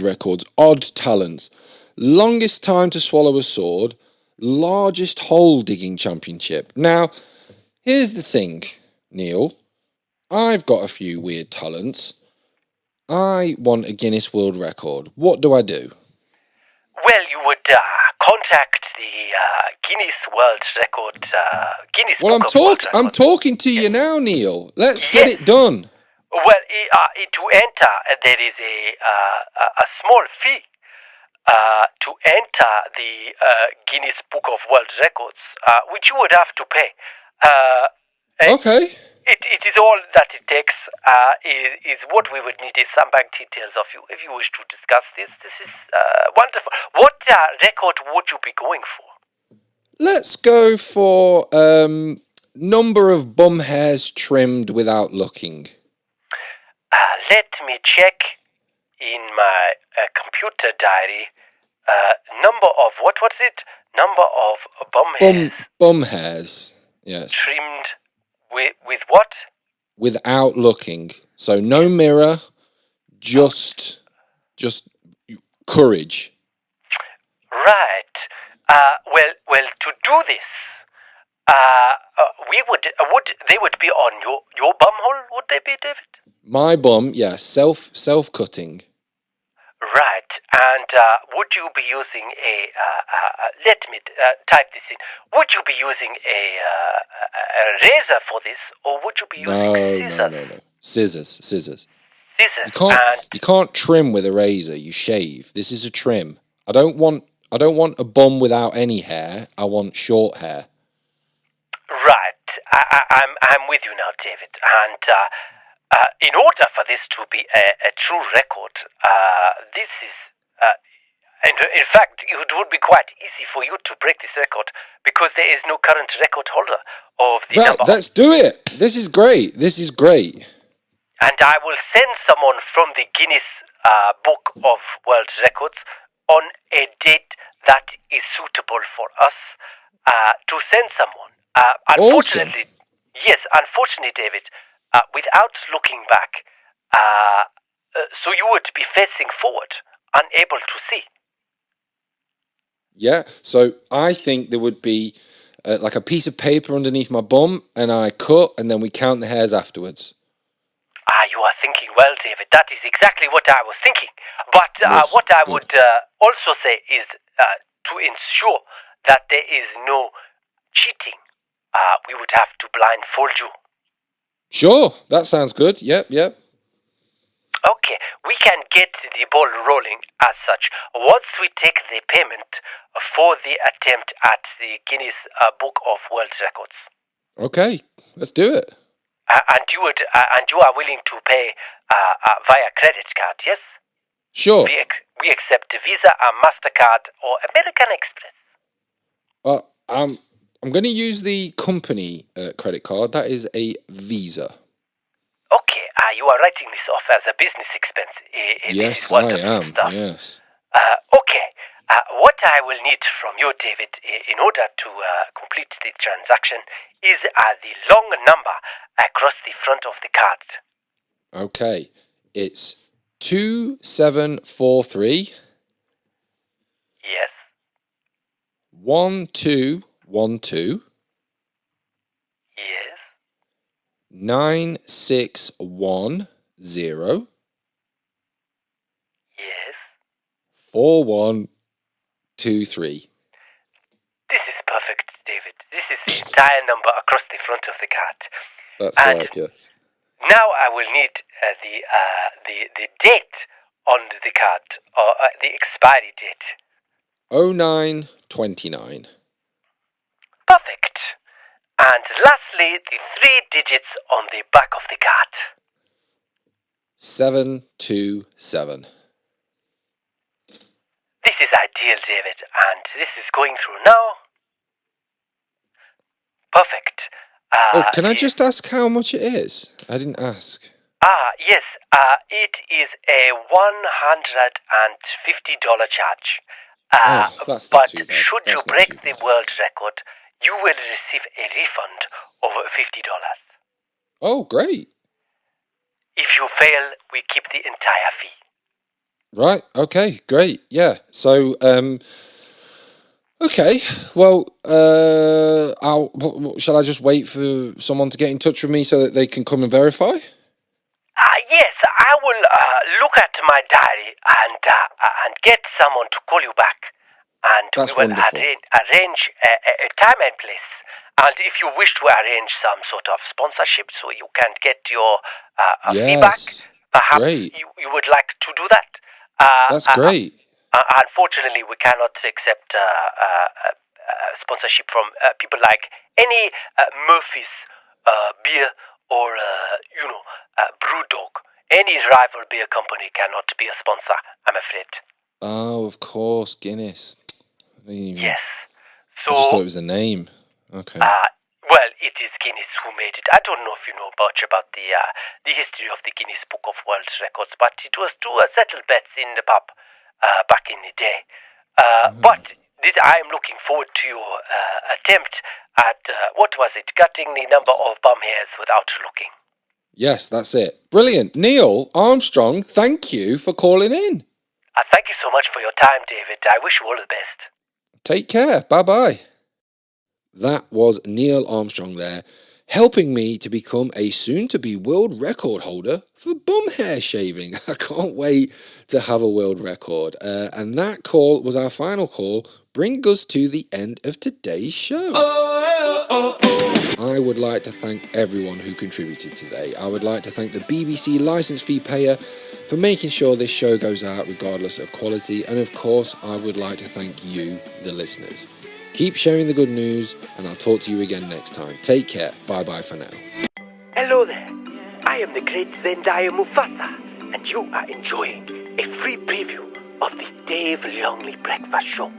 records, odd talents. Longest time to swallow a sword, largest hole digging championship. Now, here's the thing, Neil. I've got a few weird talents. I want a Guinness World Record. What do I do? Well, you would contact the Guinness World Record. Well, I'm talking to you now, Neil. Let's get it done. Well, to enter, there is a small fee to enter the Guinness Book of World Records, which you would have to pay. Okay. It is all that it takes. Is what we would need is some bank details of you if you wish to discuss this. This is wonderful. What record would you be going for? Let's go for number of bum hairs trimmed without looking. Let me check in my computer diary. Number of what was it? Number of bum hairs. Bum hairs. Yes. Trimmed with what? Without looking. So no mirror, just courage. Right. Well, to do this, they would be on your bum hole, would they be, David? My bum, yeah, self-cutting. Right, and would you be using let me type this in. Would you be using a razor for this, or would you be using scissors? No. Scissors. Scissors. You can't trim with a razor. You shave. This is a trim. I don't want a bum without any hair. I want short hair. Right, I'm with you now, David, and. In order for this to be a true record, this is, and in fact, it would be quite easy for you to break this record because there is no current record holder of the number. Let's do it. This is great. And I will send someone from the Guinness Book of World Records on a date that is suitable for us to send someone. Unfortunately, awesome. Yes, unfortunately, David. Without looking back, so you would be facing forward, unable to see. Yeah, so I think there would be like a piece of paper underneath my bum, and I cut, and then we count the hairs afterwards. You are thinking well, David. That is exactly what I was thinking. But what I would also say is to ensure that there is no cheating, we would have to blindfold you. Sure, that sounds good. Yep. Okay, we can get the ball rolling as such once we take the payment for the attempt at the Guinness Book of World Records. Okay, let's do it. And you are willing to pay via credit card, yes? Sure. We accept Visa and MasterCard or American Express. I'm going to use the company credit card. That is a Visa. Okay, you are writing this off as a business expense. Yes, I am. Stuff. Yes. Okay. What I will need from you, David, in order to complete the transaction is the long number across the front of the card. Okay. It's 2743. Yes. 1212. Yes. 9610. Yes. 4123. This is perfect, David. This is the entire number across the front of the card. That's right, yes. Now I will need the date on the card, or the expiry date. 0929. Perfect. And lastly, the 3 digits on the back of the card. 727. This is ideal, David, and this is going through now. Perfect. Can I just ask how much it is? I didn't ask. Yes. It is a $150 charge. That's not but too bad. should you break the world record, you will receive a refund of $50. Oh, great. If you fail, we keep the entire fee. Right, okay, great, yeah. So, okay, well, shall I just wait for someone to get in touch with me so that they can come and verify? Yes, I will look at my diary and get someone to call you back. And That's we will wonderful. arrange a time and place. And if you wish to arrange some sort of sponsorship so you can get your feedback, perhaps great. you would like to do that. That's great. Unfortunately, we cannot accept sponsorship from people like any Murphy's beer or, Brewdog. Any rival beer company cannot be a sponsor, I'm afraid. Oh, of course, Guinness. Yes. I just thought it was a name. Okay. Well, it is Guinness who made it. I don't know if you know much about the history of the Guinness Book of World Records, but it was to settle bets in the pub back in the day. But I am looking forward to your attempt at, what was it, cutting the number of bum hairs without looking. Yes, that's it. Brilliant. Neil Armstrong, thank you for calling in. Thank you so much for your time, David. I wish you all the best. Take care. Bye-bye. That was Neil Armstrong there, helping me to become a soon-to-be world record holder for bum hair shaving. I can't wait to have a world record. And that call was our final call, bringing us to the end of today's show. I would like to thank everyone who contributed today. I would like to thank the BBC licence fee payer for making sure this show goes out regardless of quality. And of course, I would like to thank you, the listeners. Keep sharing the good news, and I'll talk to you again next time. Take care. Bye-bye for now. Hello there. I am the great Zendaya Mufasa, and you are enjoying a free preview of the Dave Longley Breakfast Show.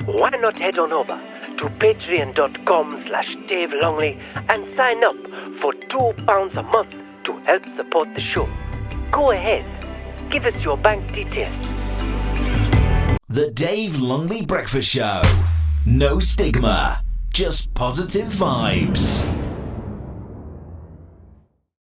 Why not head on over to patreon.com/Dave Longley and sign up for £2 a month to help support the show. Go ahead. Give us your bank details. The Dave Longley Breakfast Show. No stigma, just positive vibes.